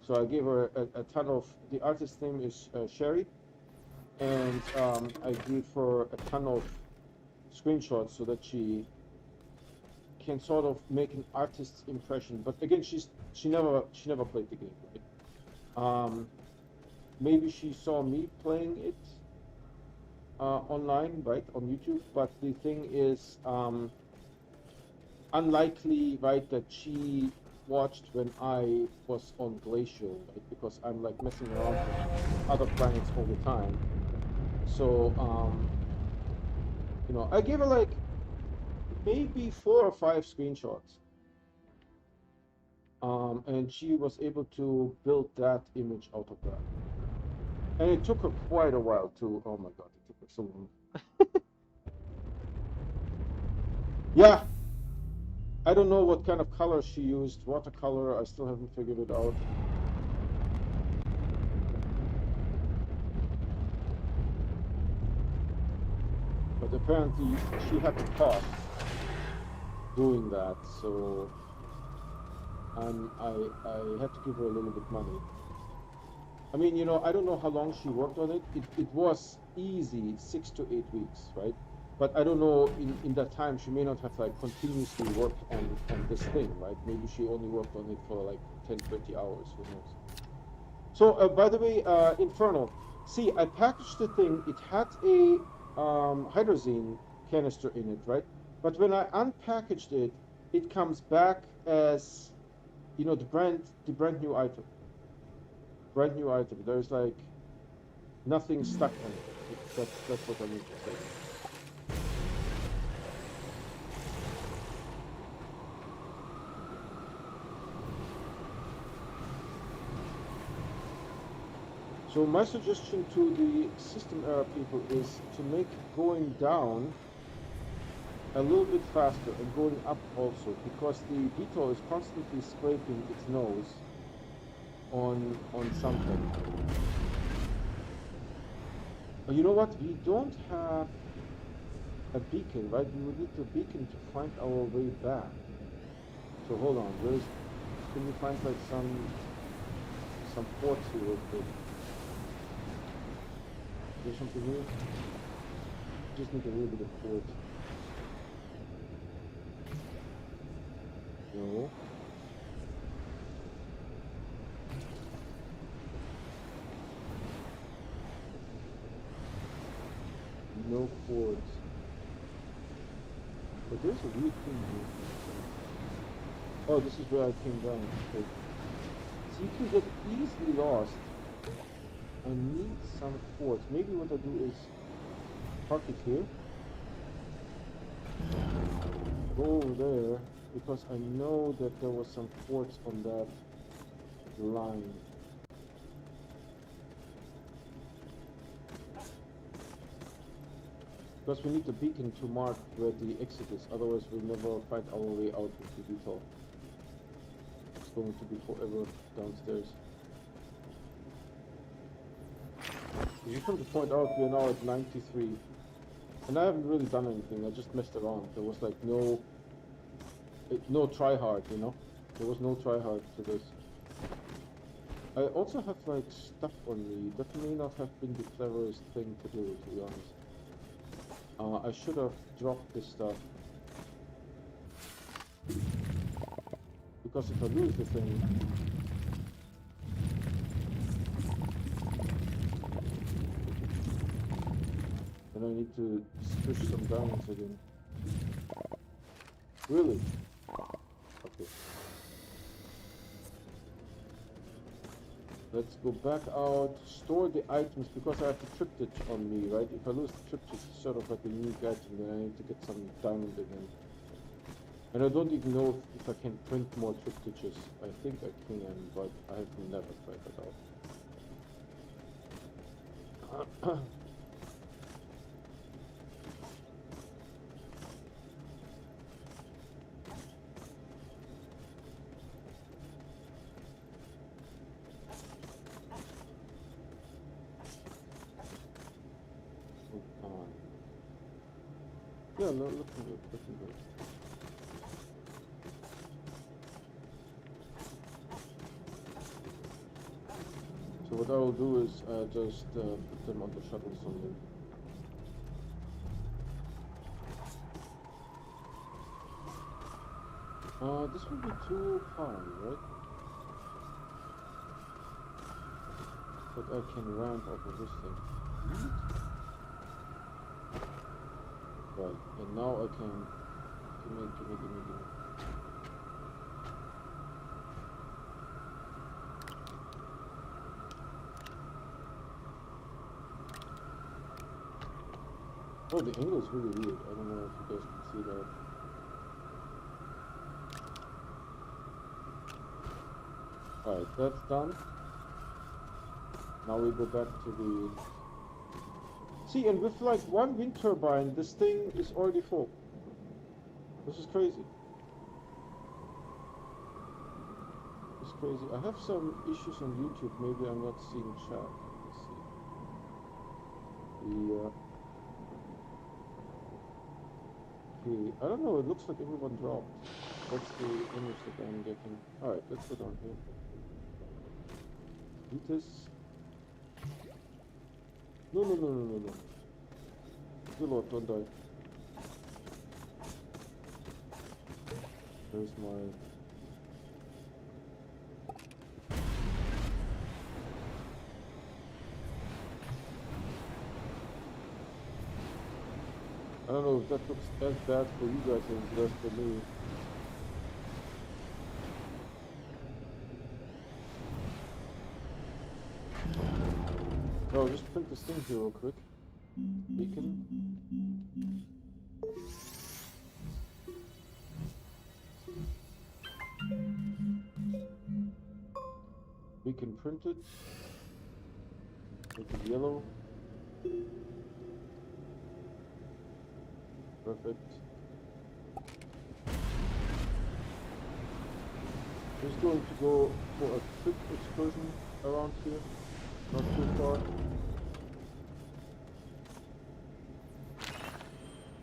Speaker 1: So I gave her a ton of. The artist's name is Sherry, and I gave her a ton of screenshots so that she can sort of make an artist's impression. But again, she never played the game, right? Maybe she saw me playing it online, right, on YouTube. But the thing is, unlikely, right, that she watched when I was on Glacial, right? Because I'm like messing around with other planets all the time. So, you know, I gave her like maybe 4 or 5 screenshots. And she was able to build that image out of that. And it took her quite a while to, oh my god, it took her so long. Yeah, I don't know what kind of color she used, watercolor, I still haven't figured it out. But apparently she had to cost doing that, so I had to give her a little bit money. I mean, you know, I don't know how long she worked on it. It was easy 6 to 8 weeks, right? But I don't know, in that time, she may not have like continuously worked on this thing, right? Maybe she only worked on it for like 10, 20 hours, who knows? So, by the way, Infernal, see, I packaged the thing. It had a hydrazine canister in it, right? But when I unpackaged it, it comes back as, you know, the brand new item. Brand new item. There's like nothing stuck on it. That's what I mean to say. So my suggestion to the system error people is to make going down a little bit faster and going up also, because the beetle is constantly scraping its nose on something. But you know what? We don't have a beacon, right? We would need a beacon to find our way back. So hold on, can you find like some ports here real quick? Is there something here? Just need a little bit of port. No. No ports. But there's a weird thing here. Oh, this is where I came down. Okay. So you can get easily lost. I need some ports. Maybe what I do is park it here. Go over there, because I know that there was some ports on that line. Because we need the beacon to mark where the exit is, otherwise we'll never find our way out with the detail. It's going to be forever downstairs. I just want to point out we're now at 93. And I haven't really done anything, I just messed around. There was like no try hard, you know? There was no try hard to this. I also have like stuff on me. That may not have been the cleverest thing to do, to be honest. I should have dropped this stuff. Because if I lose the thing... then I need to switch some diamonds again. Really? Okay. Let's go back out, store the items, because I have the triptych on me, right? If I lose the triptych, it's sort of like a unique item, then I need to get some diamond again. And I don't even know if I can print more triptychs. I think I can, but I have never tried that out. Yeah, no, looking good, looking good. So what I will do is just put them on the shuttles only. This will be too high, right? But I can ramp up with this thing. Right, and now I can... Gimme. Oh, the angle is really weird. I don't know if you guys can see that. Alright, that's done. Now we go back to the... See, and with like one wind turbine, this thing is already full. This is crazy. crazy. I have some issues on YouTube. Maybe I'm not seeing chat. Let's see. Yeah. Okay. I don't know. It looks like everyone dropped. That's the image that I'm getting. Alright, let's go down here. Vitas. No, no, no, no, no, no. Dear Lord, don't die. There's my... I don't know if that looks as bad for you guys as it does for me. Oh, just print this thing here real quick. Beacon. Beacon printed. Make it yellow. Perfect. Just going to go for a quick excursion around here. Not too far.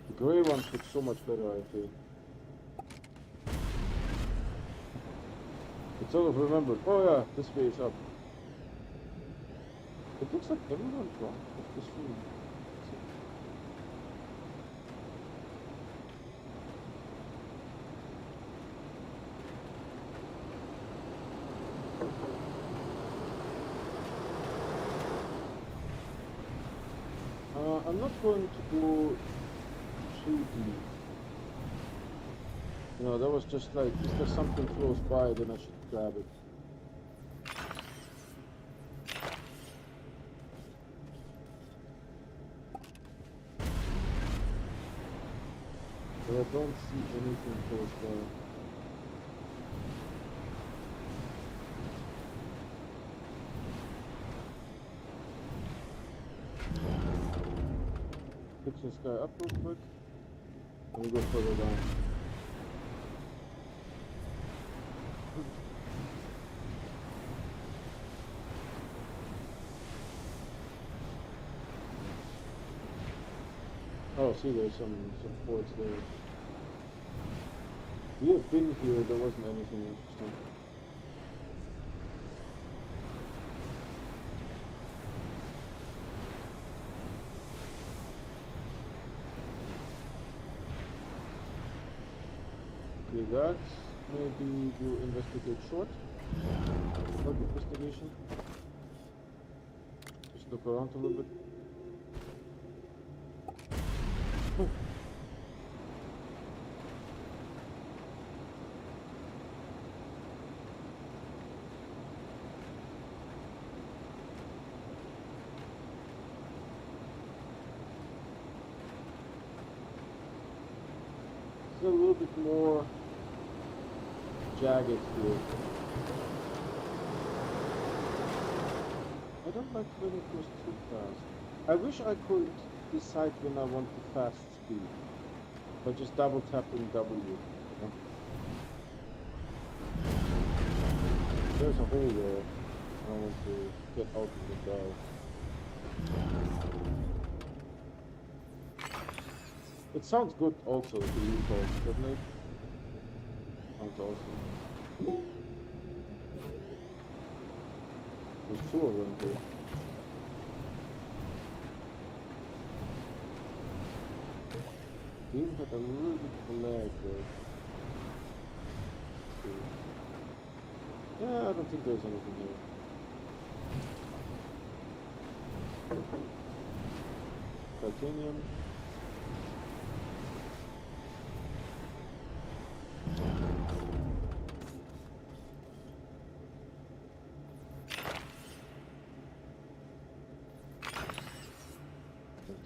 Speaker 1: The grey ones look so much better, I feel. It's sort of remembered. Oh yeah, this way is up. It looks like everyone dropped off this room. I'm not going to go too deep. You know, that was just like, if there's something close by, then I should grab it. But I don't see anything close by. Fix this guy up real quick. Let me go further down. Oh, see, there's some ports there. We have been here, there wasn't anything interesting. Okay, that maybe we'll investigate short. Short investigation. Just look around a little bit. A little bit more jagged here. I don't like when it goes too fast. I wish I could decide when I want the fast speed by just double tapping W. You know? There's a hole there. I want to get out of the dive. It sounds good also, the recall, doesn't it? Sounds awesome. There's two of them here. Game had a little bit of a lag there. Yeah, I don't think there's anything here. Titanium.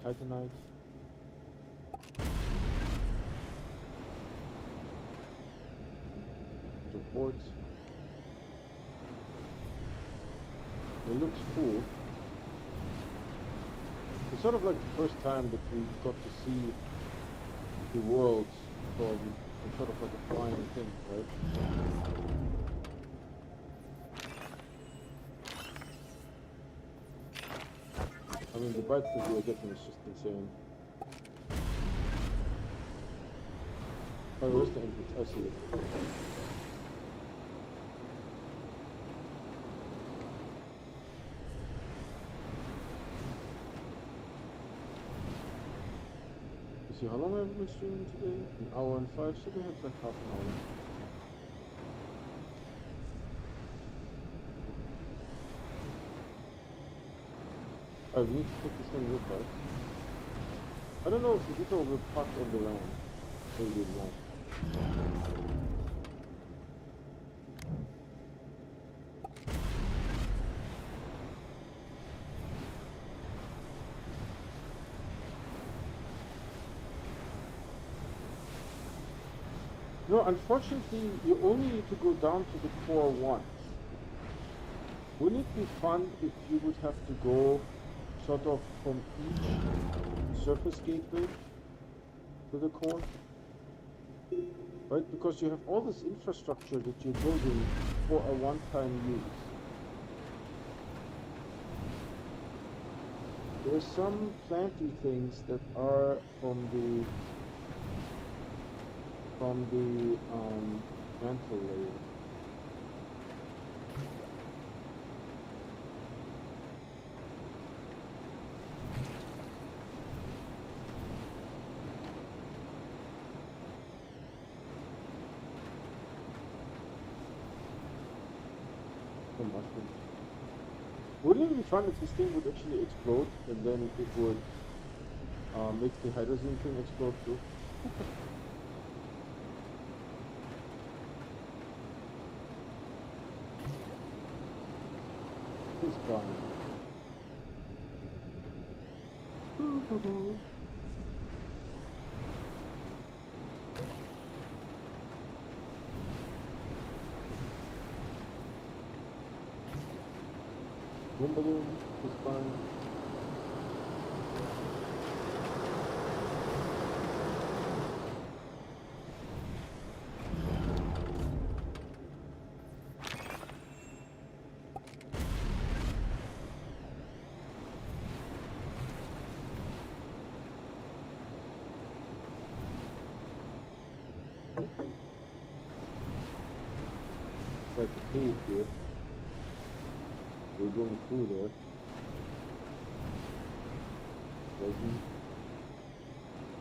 Speaker 1: Titanite. Report. It looks cool. It's sort of like the first time that we got to see the world from sort of like a flying thing, right? I mean, the bites that we are getting is just insane. Oh, where's the entrance? I see it. You see how long I've been streaming today? An hour and 5, so we have like half an hour. Oh, we need to take this thing real fast. I don't know if the vehicle will park on the ground. Maybe it won't. No, unfortunately, you only need to go down to the core once. Wouldn't it be fun if you would have to go sort of from each surface gateway to the core? Right? Because you have all this infrastructure that you're building for a one-time use. There are some planty things that are from the mantle layer. The mushrooms. Wouldn't it be fun if this thing would actually explode and then it would make the hydrogen thing explode too? It's gone. Boom balloon is fine. Like a cave here. We're going through there. Resin.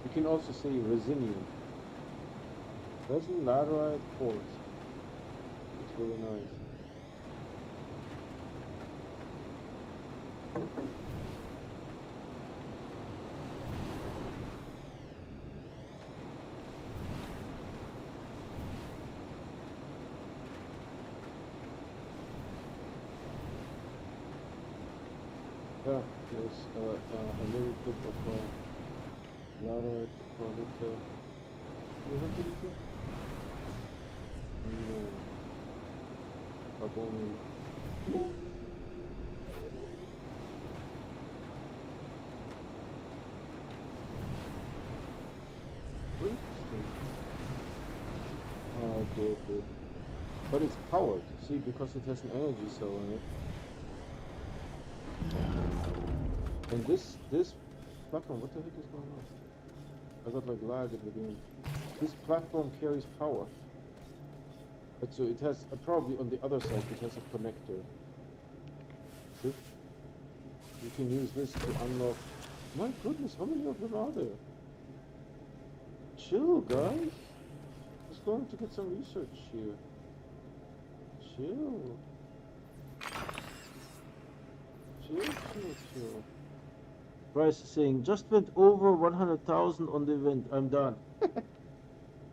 Speaker 1: You can also say resinium. Resin laterite quartz. It's really nice. Yeah, there's a little bit of laterite deposit. You have to do carbonium. Interesting. Oh, okay. But it's powered, see, because it has an energy cell in it. And this platform, what the heck is going on? I got like lag at the beginning. This platform carries power. But so it has, probably on the other side, it has a connector. See? You can use this to unlock. My goodness, how many of them are there? Chill, guys. Just going to get some research here. Chill. Chill. Bryce is saying, just went over 100,000 on the event. I'm done.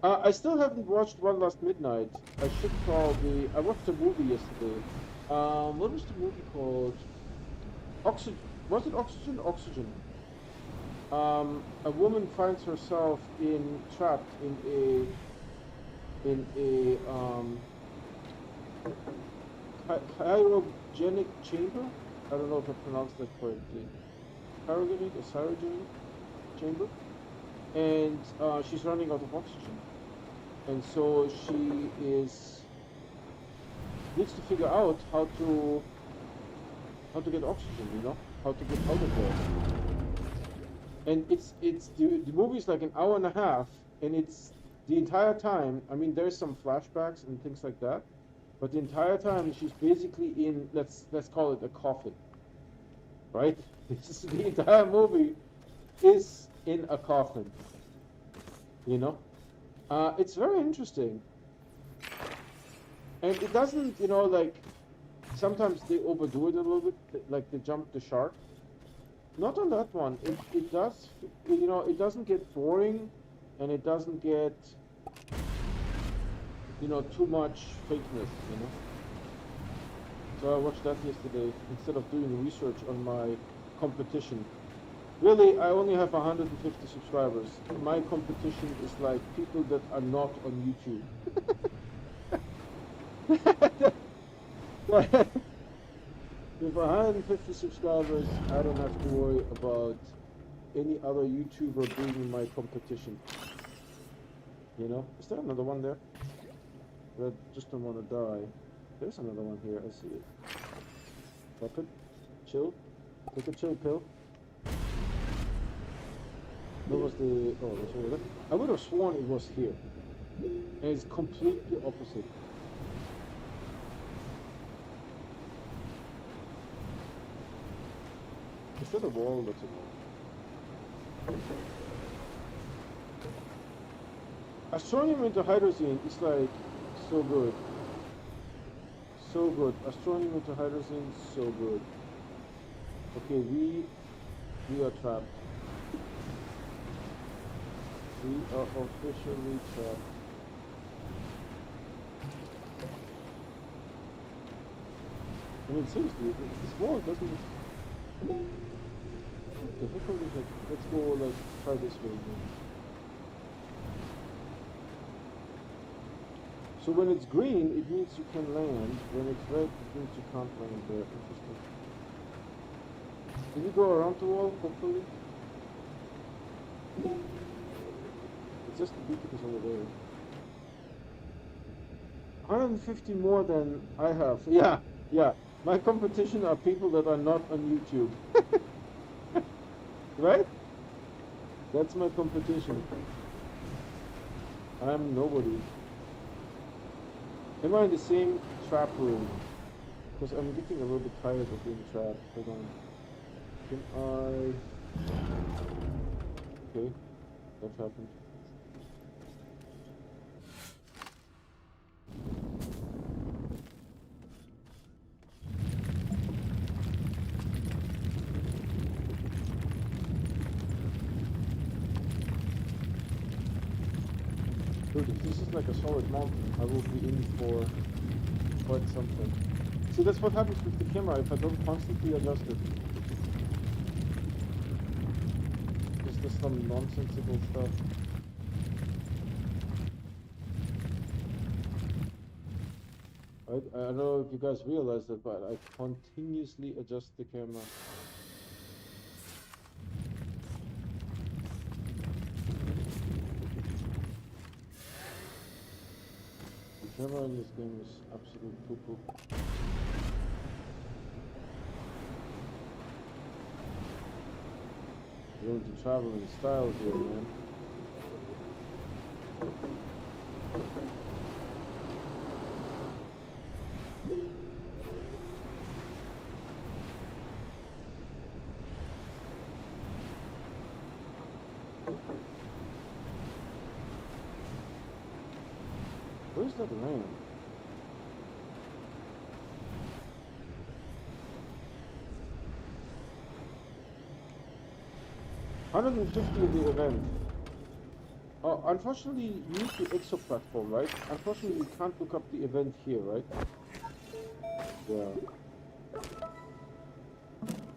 Speaker 1: I still haven't watched One Last Midnight. I should probably. I watched a movie yesterday. What was the movie called? Oxygen. Was it Oxygen? Oxygen. A woman finds herself trapped in a cryogenic chamber. I don't know if I pronounced that correctly. Cryogenic or cryogenic chamber, and she's running out of oxygen, and so she needs to figure out how to get oxygen, you know. how to get out of there. And the movie is like an hour and a half, and it's the entire time. I mean, there's some flashbacks and things like that, but the entire time she's basically in, let's call it a coffin, right? This is the entire movie is in a coffin, you know. It's very interesting, and it doesn't, you know, like sometimes they overdo it a little bit, like they jump the shark. Not on that one. It does, you know, it doesn't get boring, and it doesn't get, you know, too much fakeness, you know. So I watched that yesterday instead of doing research on my competition. Really, I only have 150 subscribers. My competition is like people that are not on YouTube. With 150 subscribers, I don't have to worry about any other YouTuber being in my competition. You know? Is there another one there? That just don't want to die. There's another one here, I see it. Stop it. Chill. Take a chill pill. Where was the... oh, it was over there. I would have sworn it was here. And it's completely opposite. Is that a wall? That's a wall. Astroneer into hydrazine is like so good. So good. Astroneer into hydrazine, so good. Okay, we are trapped. We are officially trapped. I mean, seriously, this wall doesn't... the difficulty is like, let's go, like, try this way. So when it's green, it means you can land. When it's red, it means you can't land there. Interesting. Can you go around the wall, hopefully? It's just the beacon is over there. 150 more than I have. Yeah, yeah. My competition are people that are not on YouTube. Right? That's my competition. I'm nobody. Am I in the same trap room? Because I'm getting a little bit tired of being trapped. Hold on. Can I... okay, that happened. Dude, if this is like a solid mountain, I will be in for quite something. See, that's what happens with the camera if I don't constantly adjust it. It's just some nonsensical stuff. I don't know if you guys realize that, but I continuously adjust the camera. The camera in this game is absolute poo-poo. You're going to travel in style here, man. Where's that land? $150 of the event. Oh, unfortunately, you need the exo platform, right? Unfortunately, you can't look up the event here, right? Yeah.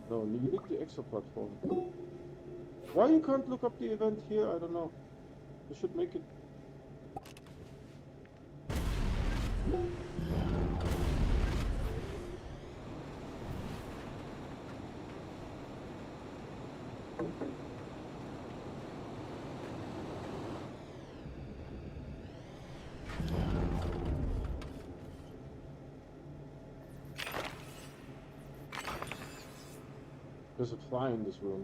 Speaker 1: No, you need the exo platform. Why you can't look up the event here? I don't know. You should make it. There's a fly in this room.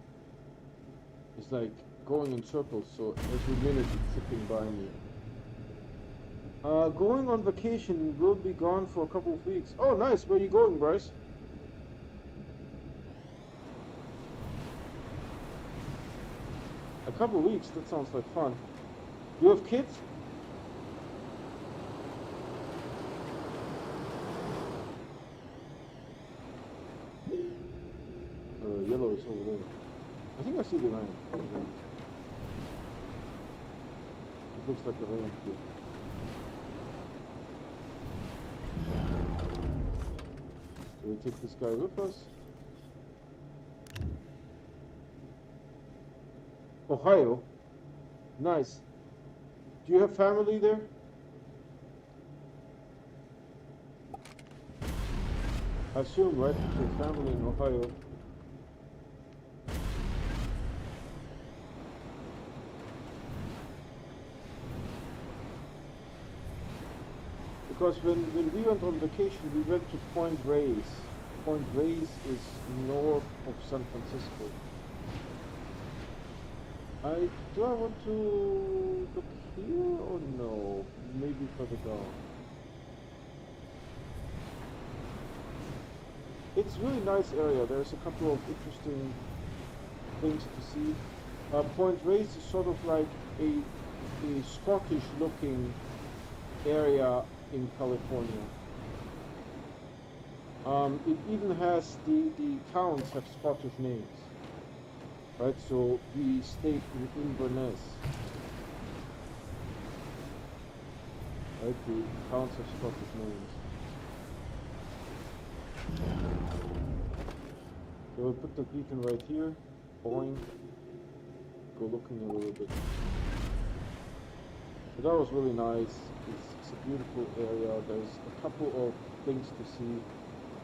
Speaker 1: It's like going in circles, so every minute it's zipping by me. Going on vacation, will be gone for a couple of weeks. Oh, nice. Where are you going, Bryce? A couple of weeks. That sounds like fun. You have kids? Yellow is over there. I think I see the lamp. It looks like a lamp here. So we take this guy with us. Ohio. Nice. Do you have family there? I assume, right? Your family in Ohio. Because when we went on vacation, we went to Point Reyes. Point Reyes is north of San Francisco. Do I want to look here or no? Maybe further down. It's a really nice area. There's a couple of interesting things to see. Point Reyes is sort of like a Scottish-looking area in California. It even has the towns have Scottish names. Right, so we stayed in Inverness. Right, the towns have Scottish names. So we'll put the beacon right here. Boing. Go looking a little bit. So that was really nice. It's a beautiful area. There's a couple of things to see.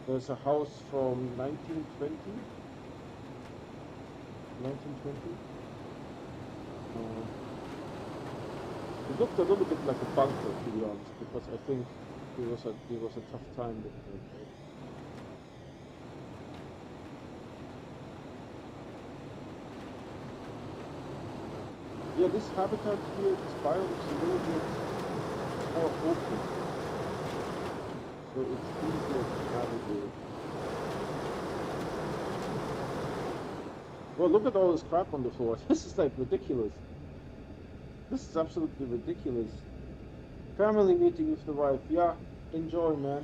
Speaker 1: There's a house from 1920. 1920. It looked a little bit like a bunker, to be honest, because I think it was a tough time with it. Yeah, this habitat here, this biome is a little bit more open, so it's easier to navigate. Well, look at all this crap on the floor. This is like ridiculous. This is absolutely ridiculous. Family meeting with the wife. Yeah, enjoy, man.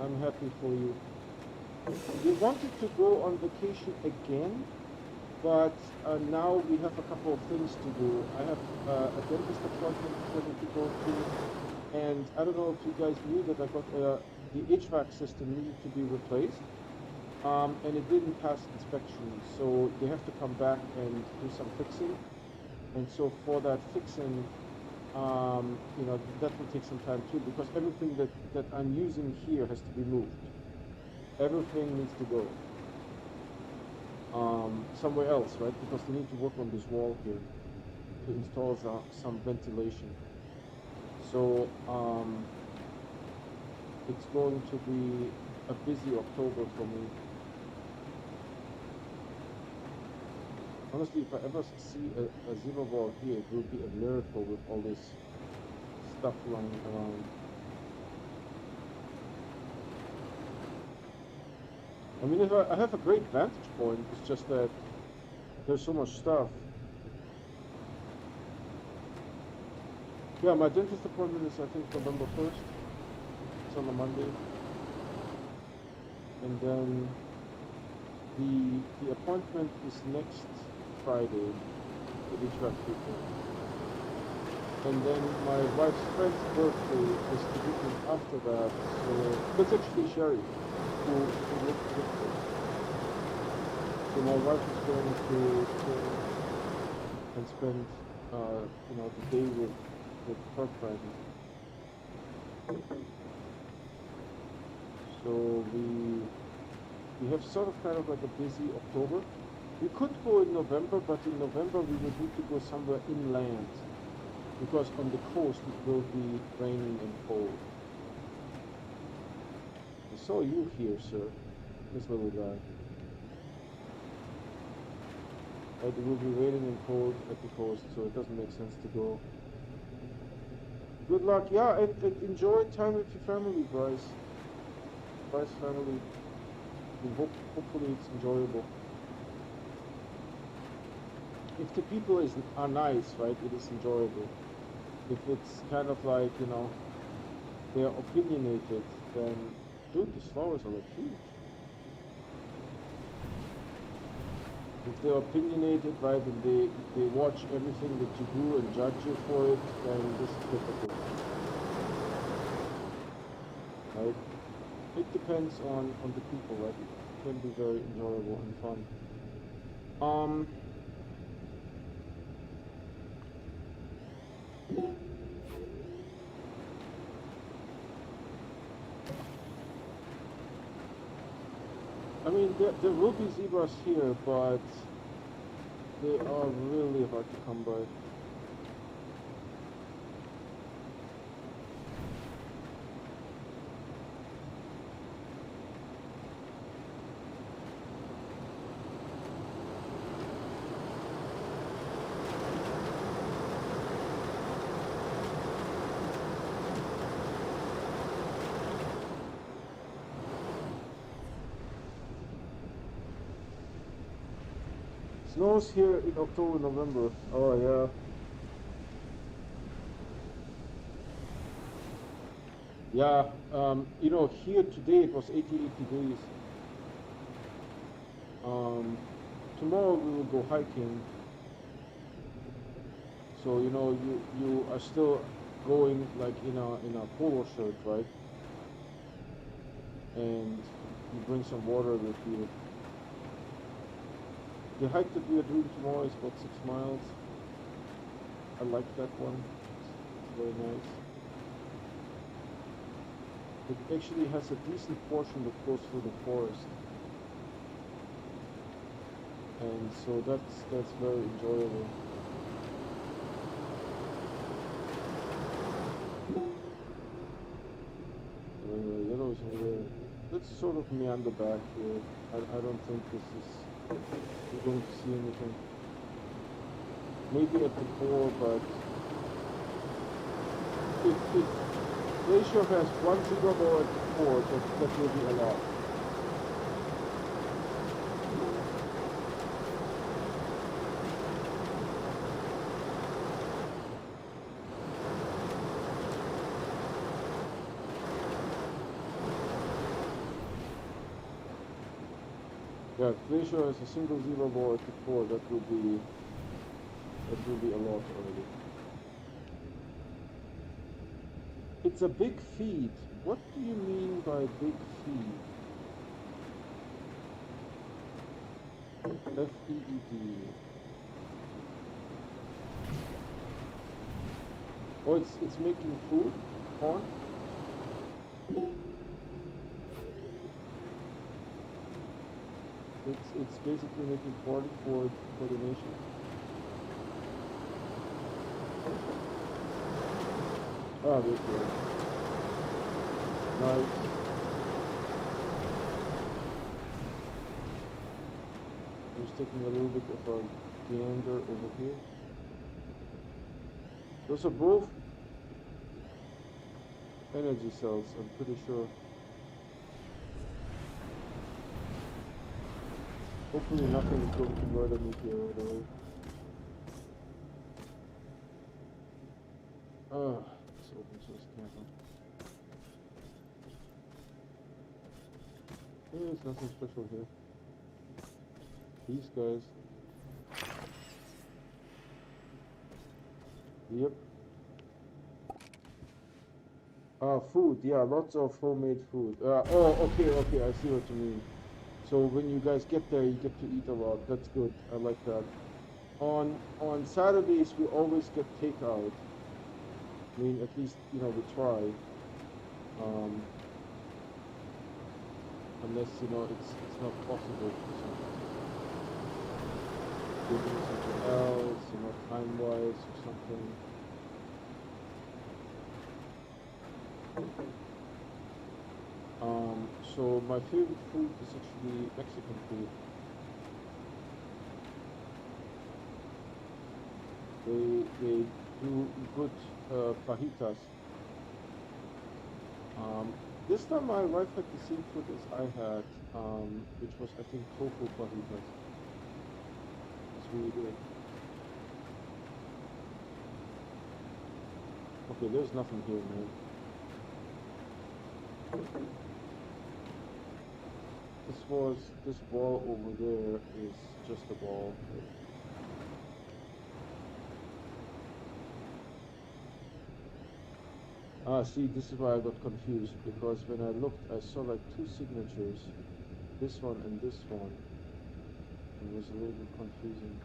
Speaker 1: I'm happy for you. We wanted to go on vacation again, but now we have a couple of things to do. I have a dentist appointment that I need to go to, and I don't know if you guys knew that I got the HVAC system needed to be replaced. And it didn't pass inspection, so they have to come back and do some fixing. And so for that fixing, you know, that will take some time too, because everything that I'm using here has to be moved. Everything needs to go somewhere else, right? Because they need to work on this wall here to install some ventilation. So it's going to be a busy October for me. Honestly, if I ever see a zero wall here, it will be a miracle with all this stuff running around. I mean, if I have a great vantage point, it's just that there's so much stuff. Yeah, my dentist appointment is, I think, November 1st. It's on a Monday. And then the appointment is next Friday with each people. And then my wife's friend's birthday is the weekend after that, so that's actually Sherry who lives with her. So my wife is going to and spend you know, the day with her friend. So we have sort of kind of like a busy October. We could go in November, but in November we would need to go somewhere inland, because on the coast it will be raining and cold. I saw you here, sir. This little guy. Right, it will be raining and cold at the coast, so it doesn't make sense to go. Good luck. Yeah, enjoy time with your family, Bryce. Bryce family. Hopefully it's enjoyable. If the people are nice, right, it is enjoyable. If it's kind of like, you know, they're opinionated, then, dude, these flowers are like huge. If they're opinionated, right, and they watch everything that you do and judge you for it, then this is difficult. Right? It depends on the people, right? It can be very enjoyable and fun. I mean, there will be zebras here, but they are really hard to come by. Snows here in October, November. Oh yeah. Yeah, you know, here today it was 88 degrees. Tomorrow we will go hiking. So, you know, you are still going like in a polo shirt, right? And you bring some water with you. The hike that we are doing tomorrow is about 6 miles. I like that one. It's very nice. It actually has a decent portion that goes through the forest. And so that's very enjoyable. Yellow is over there. Let's sort of meander back here. I don't think we're going to see anything. Maybe at the core, but if Glacial has one zebra bow at the core, that will be a lot. Yeah, Glacial has a single zebra bow at the core, that will be a lot already. It's a big feed. What do you mean by big feed? F-E-E-D. Oh, it's making food? Corn? It's basically making corn for the nation. Ah, there you go. Nice. I'm just taking a little bit of a gander over here. Those are both energy cells, I'm pretty sure. Hopefully nothing is going to murder me here right away. Ah, this open source camera. There's nothing special here. These guys. Yep. Food, yeah, lots of homemade food. Oh, okay, I see what you mean. So when you guys get there, you get to eat a lot. That's good. I like that. On Saturdays, we always get takeout. I mean, at least, you know, we try. Unless, you know, it's not possible. Doing something else, you know, time-wise or something. So my favorite food is actually Mexican food. They do good fajitas. Um, this time my wife had the same food as I had, which was I think tofu fajitas. It's really good. Okay, there's nothing here, man. This wall over there is just a wall. Ah, see, this is why I got confused, because when I looked, I saw like two signatures, this one and this one. It was a little bit confusing.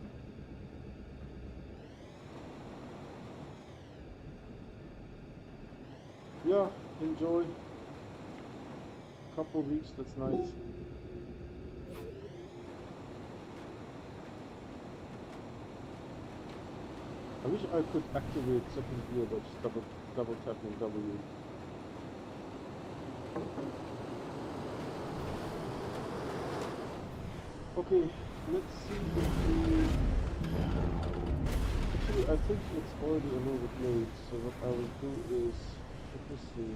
Speaker 1: Yeah, enjoy. Couple weeks, that's nice. I wish I could activate second gear by just double tapping W. Okay, let's see if we... Actually, I think it's already a little bit late, so what I will do is... Let me see...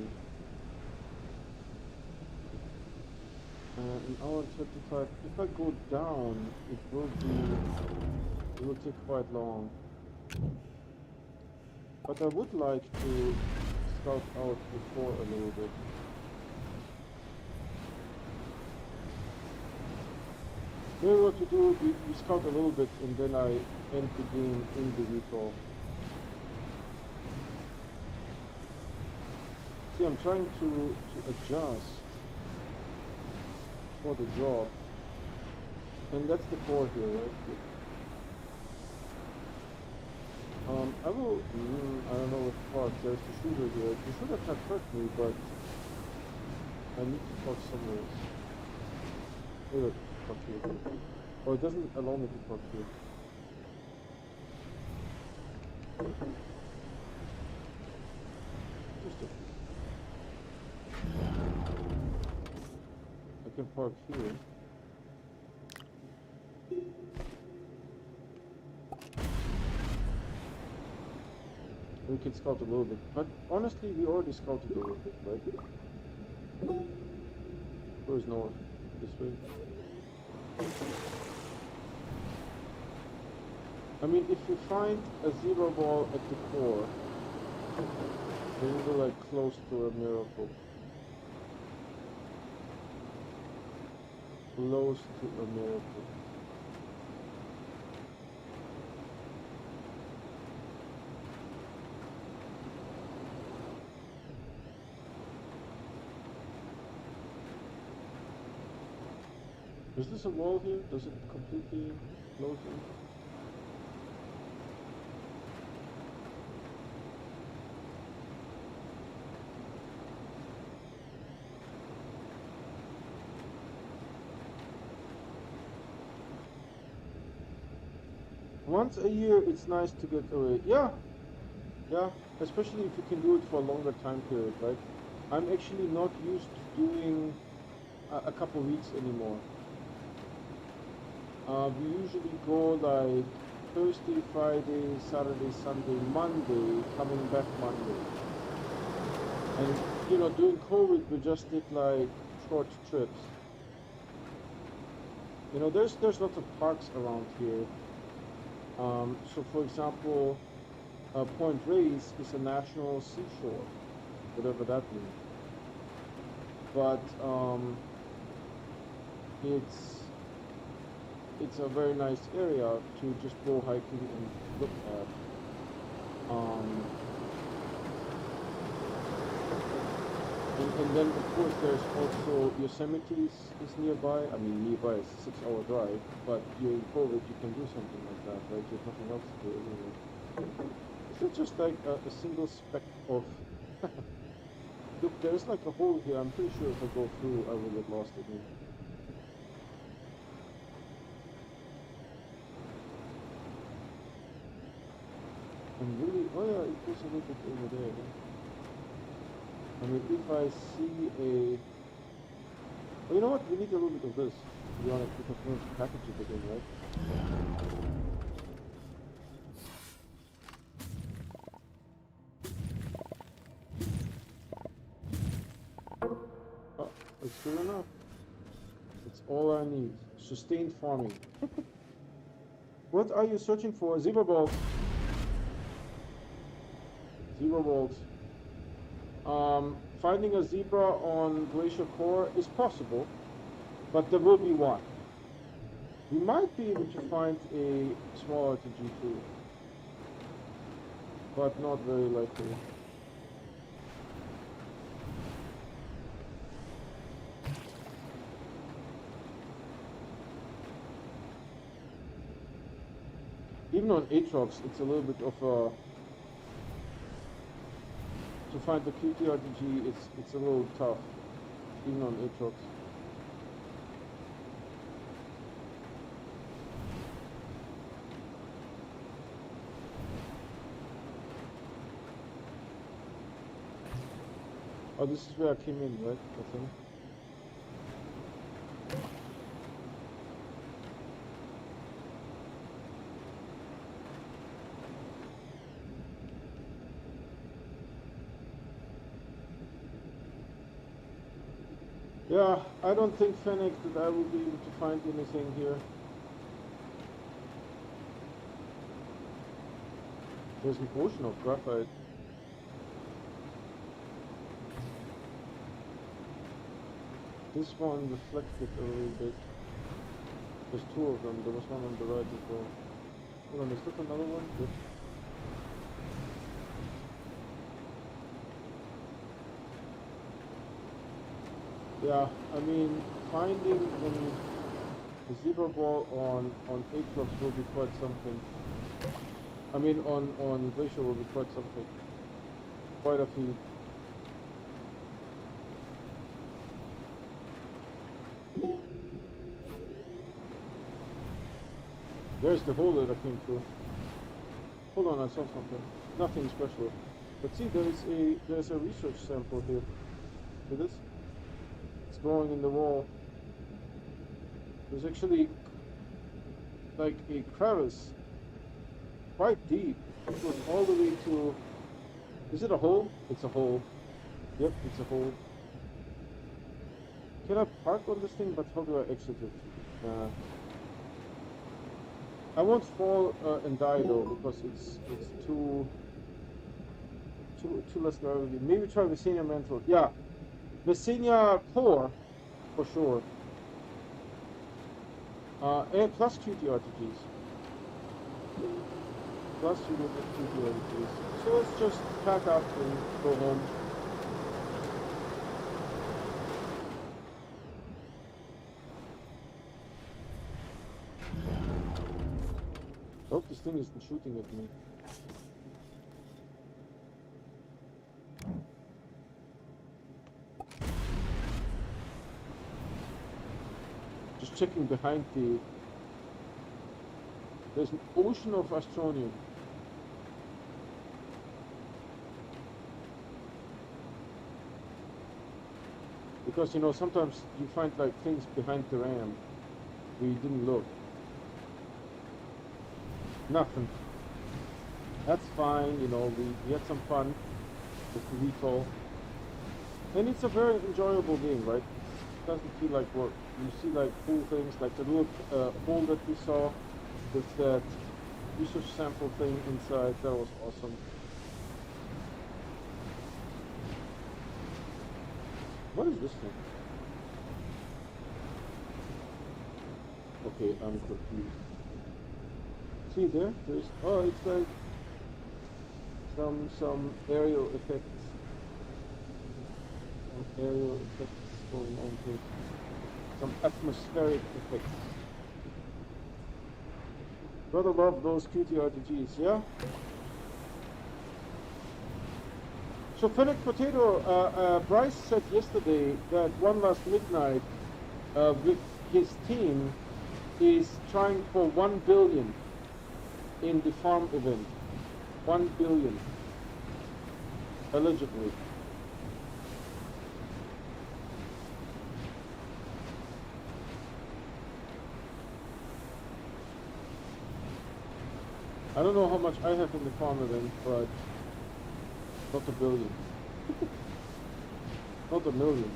Speaker 1: an hour and 25. If I go down, it will take quite long. But I would like to scout out before a little bit. Maybe what we do, we scout a little bit and then I end the game in the recall. See, I'm trying to adjust for the job. And that's the core here, right? I will, I don't know what part, there's the shooter here. The shooter can't hurt me, but I need to talk somewhere else. Maybe talk here. Oh, it doesn't allow me to talk here. Interesting. I can park here. We can scout a little bit, but honestly, we already scouted a little bit, right? Where's north? This way? I mean, if you find a zero ball at the core, then you go like close to a miracle. Close to a miracle. Is this a wall here? Does it completely close in? Once a year, it's nice to get away. Yeah, yeah, especially if you can do it for a longer time period, right? I'm actually not used to doing a couple weeks anymore. We usually go like Thursday, Friday, Saturday, Sunday, Monday, coming back Monday. And, you know, during COVID, we just did like short trips. You know, there's lots of parks around here. So for example, Point Reyes is a national seashore, whatever that means. But it's a very nice area to just go hiking and look at. And then of course there's also Yosemite is nearby. I mean, nearby is a 6-hour drive, but during COVID you can do something like that, right? You have nothing else to do anyway. Is it just like a single speck of... Look, there's like a hole here. I'm pretty sure if I go through, I will get lost again. And really, oh yeah, it goes a little bit over there. I mean, if I see Well, you know what? We need a little bit of this, to be honest, because we have to package it again, right? Oh, it's good enough. It's all I need. Sustained farming. What are you searching for? Zebra balls. Zebra balls. Finding a zebra on Glacial Core is possible, but there will be one. We might be able to find a small RTG too, but not very likely. Even on Atrox, it's a little bit of a... To find the QT RTG, it's a little tough, even on Atrox. Oh, this is where I came in, right? I think. Yeah, I don't think, Fennec, that I will be able to find anything here. There's an ocean of graphite. This one reflected a little bit. There's two of them. There was one on the right as well. Hold on, is that another one? Good. Yeah, I mean, finding the zebra ball on Atrox will be quite something. I mean, on Glacial will be quite something. Quite a few. There's the hole that I came through. Hold on, I saw something. Nothing special. But see, there's a research sample here. See this? It's growing in the wall. There's actually like a crevice quite deep. It goes all the way to... Is it a hole? It's a hole. Yep, it's a hole. Can I park on this thing? But how do I exit it? I won't fall and die though, because it's too less gravity. Maybe try Messenia Mantle. Yeah, Messenia Core for sure. And plus QT RTGs. Plus you will get QT RTGs. So let's just pack up and go home. I hope this thing isn't shooting at me. Just checking behind the... There's an ocean of Astroneer. Because, you know, sometimes you find like things behind the ram where you didn't look. Nothing. That's fine, you know, we had some fun with the recall. And it's a very enjoyable game, right? It doesn't feel like work. You see like cool things, like the little hole that we saw with that research sample thing inside. That was awesome. What is this thing? Okay, I'm confused. See there? There's... Oh, it's like some aerial effects. Some aerial effects going on here. Some atmospheric effects. Gotta love those QT RTGs, yeah? So Fennec Potato, Bryce said yesterday that One Last Midnight with his team is trying for 1 billion in the F.A.R.M event. 1 billion. Allegedly. I don't know how much I have in the farm event, but not a billion. Not a million.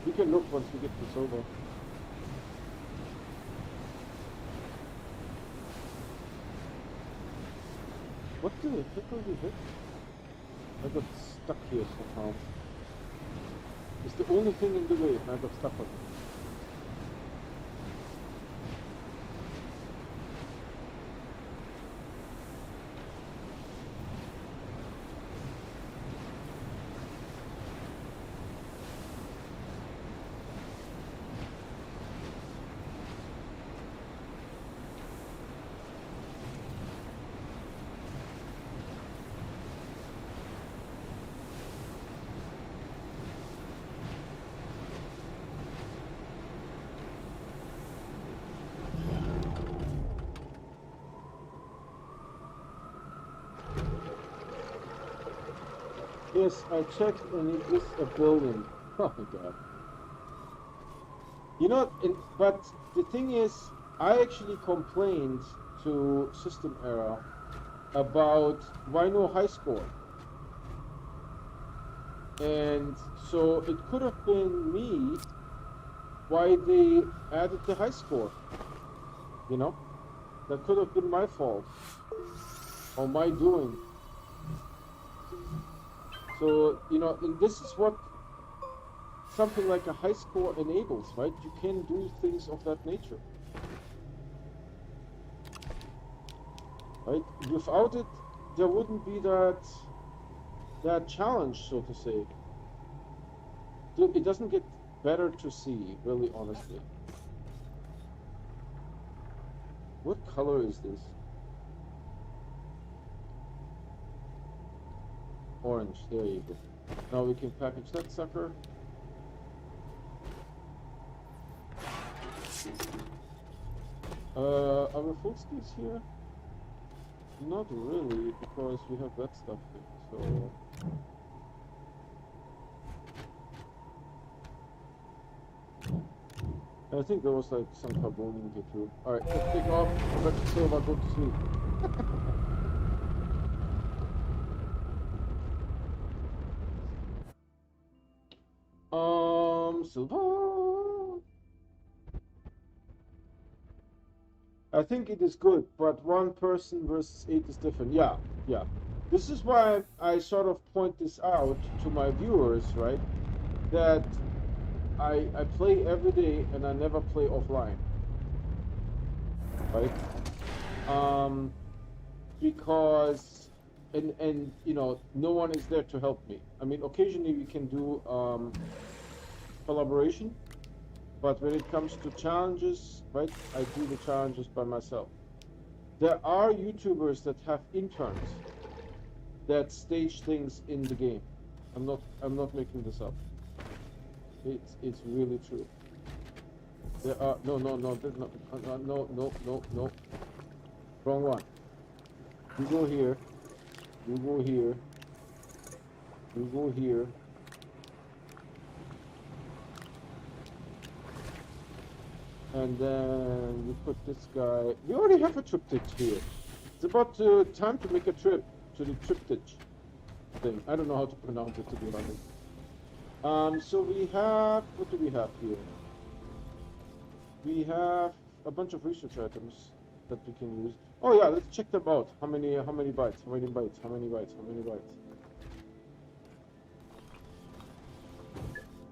Speaker 1: We can look once we get this over. What the heck are we hit? I got stuck here somehow. It's the only thing in the way, and I got stuck on it. Yes, I checked and it is a billion. Oh my god. You know, but the thing is, I actually complained to System Error about why no high score. And so it could have been me why they added the high score. You know? That could have been my fault. Or my doing. So, you know, and this is what something like a high score enables, right? You can do things of that nature. Right? Without it, there wouldn't be that challenge, so to say. It doesn't get better to see, really, honestly. What color is this? Orange, there you go. Now we can package that sucker. Are we full skis here? Not really, because we have that stuff here, so... I think there was like some carboning here too. Alright, let's take off. I'm back to silver, go to sleep. Silver. I think it is good, but one person versus 8 is different. Yeah, yeah. This is why I sort of point this out to my viewers, right? That I play every day and I never play offline, right? Because and you know, no one is there to help me. I mean, occasionally we can do collaboration, but when it comes to challenges, right, I do the challenges by myself. There are YouTubers that have interns that stage things in the game. I'm not making this up. It's really true. There are no, wrong one. You go here, you go here, you go here. And then we put this guy. We already have a triptych here. It's about time to make a trip to the triptych thing. I don't know how to pronounce it, to be honest. So we have, what do we have here? We have a bunch of research items that we can use. Oh yeah, let's check them out. How many bytes? How many bytes? How many bytes? How many bytes?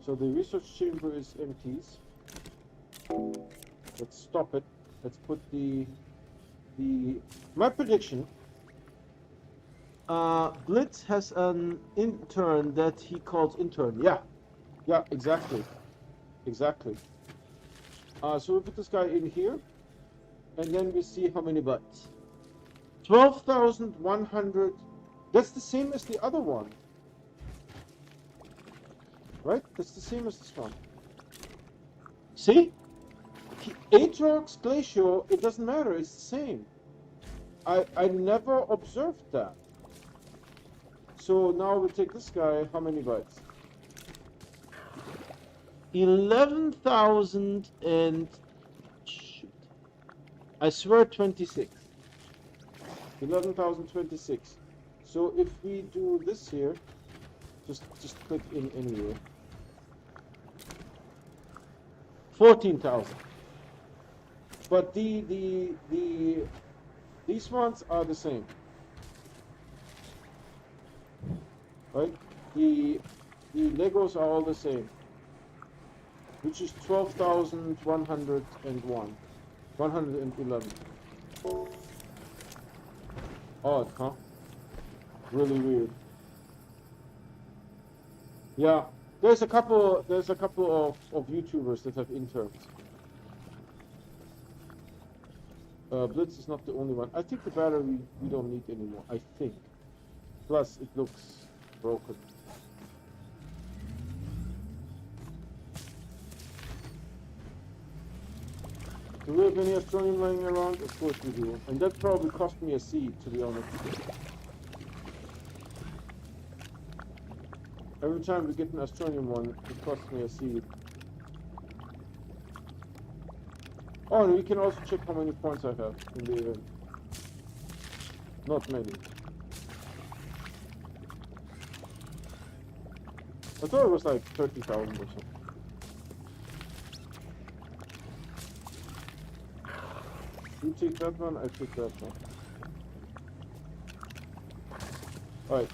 Speaker 1: So the research chamber is empties. Let's stop it. Let's put my prediction. Blitz has an intern that he calls intern. Yeah, exactly. So we put this guy in here, and then we see how many bytes. 12,100. That's the same as the other one, right? That's the same as this one. See? Atrox, Glacial, it doesn't matter, it's the same. I never observed that. So now we take this guy, how many bytes? 11,000 and... shoot. I swear 26. 11,026. So if we do this here, just click in anywhere. 14,000. But these ones are the same, right? The Legos are all the same, which is 12,101, 111. Odd, huh? Really weird. Yeah, there's a couple of YouTubers that have interns. Blitz is not the only one. I think the battery we don't need anymore. I think. Plus, it looks broken. Do we have any Astroneer lying around? Of course we do. And that probably cost me a seed, to be honest. Every time we get an Astroneer one, it costs me a seed. Oh, and we can also check how many points I have in the event. Not many. I thought it was like 30,000 or something. You take that one, I take that one. Alright.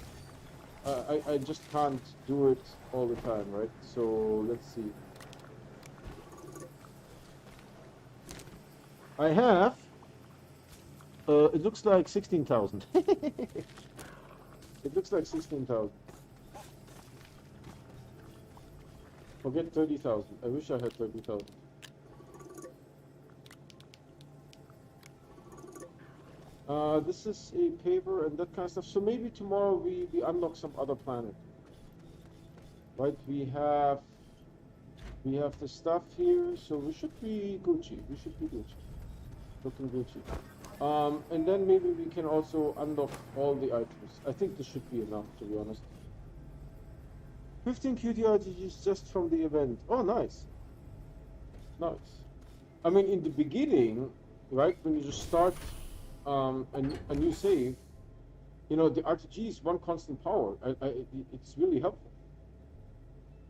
Speaker 1: I just can't do it all the time, right? So, let's see. I have... it looks like 16,000. It looks like 16,000. Forget 30,000. I wish I had 30,000. This is a paper and that kind of stuff. So maybe tomorrow we unlock some other planet. Right? We have the stuff here, so we should be Gucci. We should be Gucci. Looking Gucci. And then maybe we can also unlock all the items. I think this should be enough, to be honest. 15 QTRGs just from the event. Oh, nice. Nice. I mean, in the beginning, right, when you just start a new save, you know, the RTG is one constant power. It's really helpful.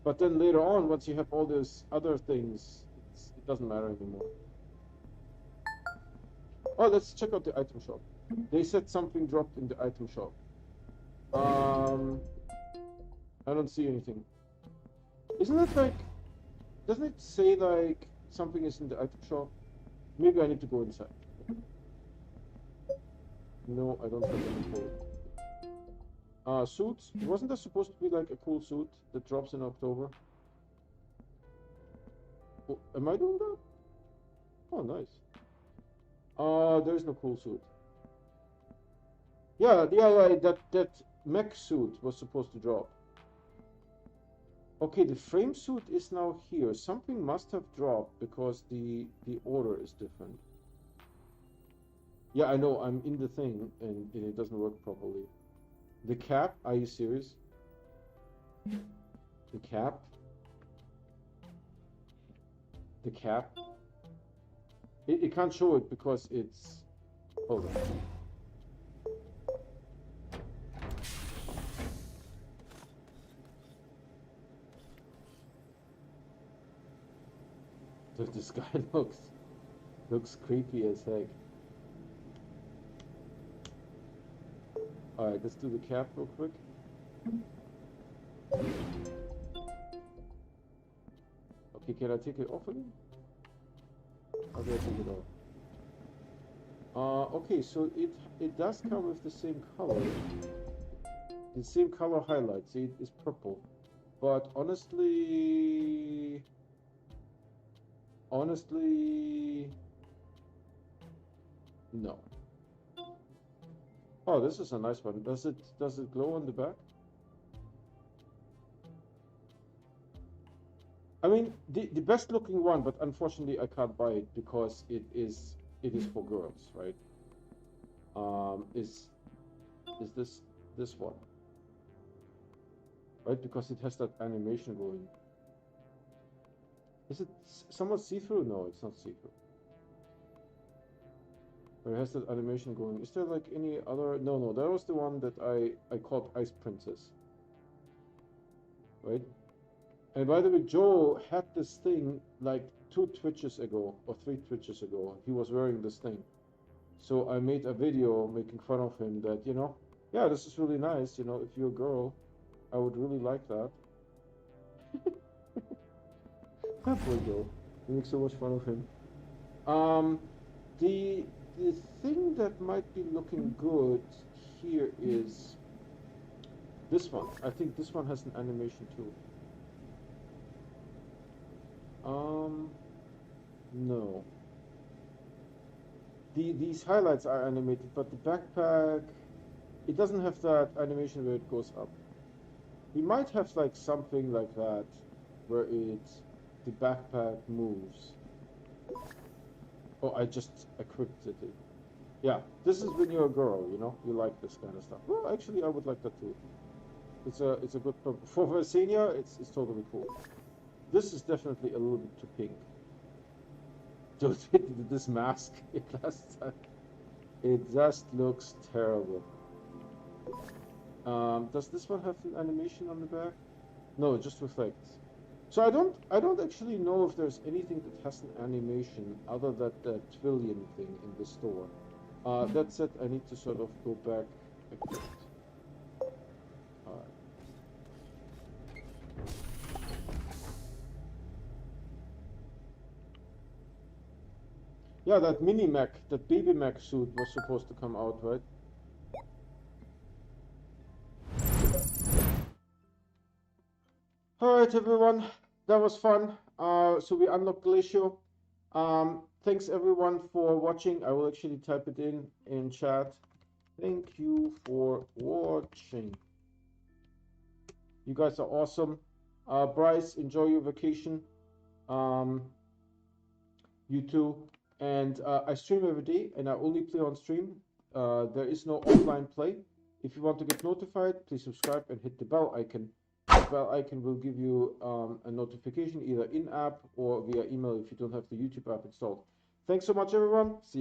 Speaker 1: But then later on, once you have all those other things, it doesn't matter anymore. Oh, let's check out the item shop. They said something dropped in the item shop. I don't see anything. Isn't it like... Doesn't it say like something is in the item shop? Maybe I need to go inside. No, I don't have any code. Suits? Wasn't there supposed to be like a cool suit that drops in October? Oh, am I doing that? Oh, nice. There's no cool suit. Yeah, that mech suit was supposed to drop. Okay, the frame suit is now here. Something must have dropped because the order is different. Yeah, I know, I'm in the thing and it doesn't work properly. The cap? Are you serious? The cap? The cap? It can't show it because it's... Hold on. This guy looks creepy as heck. Alright, let's do the cap real quick. Okay, can I take it off again? How do I take it off? Okay, so it does come with the same color. The same color highlight, see, it's purple. But honestly, no. Oh, this is a nice one. Does it glow on the back? I mean, the best looking one, but unfortunately I can't buy it because it is for girls, right? Is this one, right? Because it has that animation going. Is it somewhat see-through? No, it's not see-through. It has that animation going. Is there like any other? No, that was the one that I called Ice Princess. Right? And by the way, Joe had this thing like 2 Twitches ago or 3 Twitches ago. He was wearing this thing. So I made a video making fun of him that, you know, yeah, this is really nice. You know, if you're a girl, I would really like that. That poor Joe. We make so much fun of him. The thing that might be looking good here is this one. I think this one has an animation too. No. These highlights are animated, but the backpack, it doesn't have that animation where it goes up. We might have like something like that, where the backpack moves. Oh, I just equipped it. Yeah, this is when you're a girl, you know, you like this kind of stuff. Well, actually, I would like that too. It's a good for a senior. It's totally cool. This is definitely a little bit too pink. Dude, this mask last time, it just looks terrible. Does this one have an animation on the back? No, it just reflects. So I don't actually know if there's anything that has an animation other than the Twillion thing in the store. That said, I need to sort of go back a bit. Alright. Yeah, that mini mech, that baby mech suit was supposed to come out, right? Alright, everyone, that was fun. So we unlocked Glacio. Thanks everyone for watching. I will actually type it in chat. Thank you for watching. You guys are awesome. Bryce, enjoy your vacation. You too. And I stream every day, and I only play on stream. There is no offline play. If you want to get notified, please subscribe and hit the bell icon. The bell icon will give you a notification either in-app or via email if you don't have the YouTube app installed. Thanks so much, everyone. See you.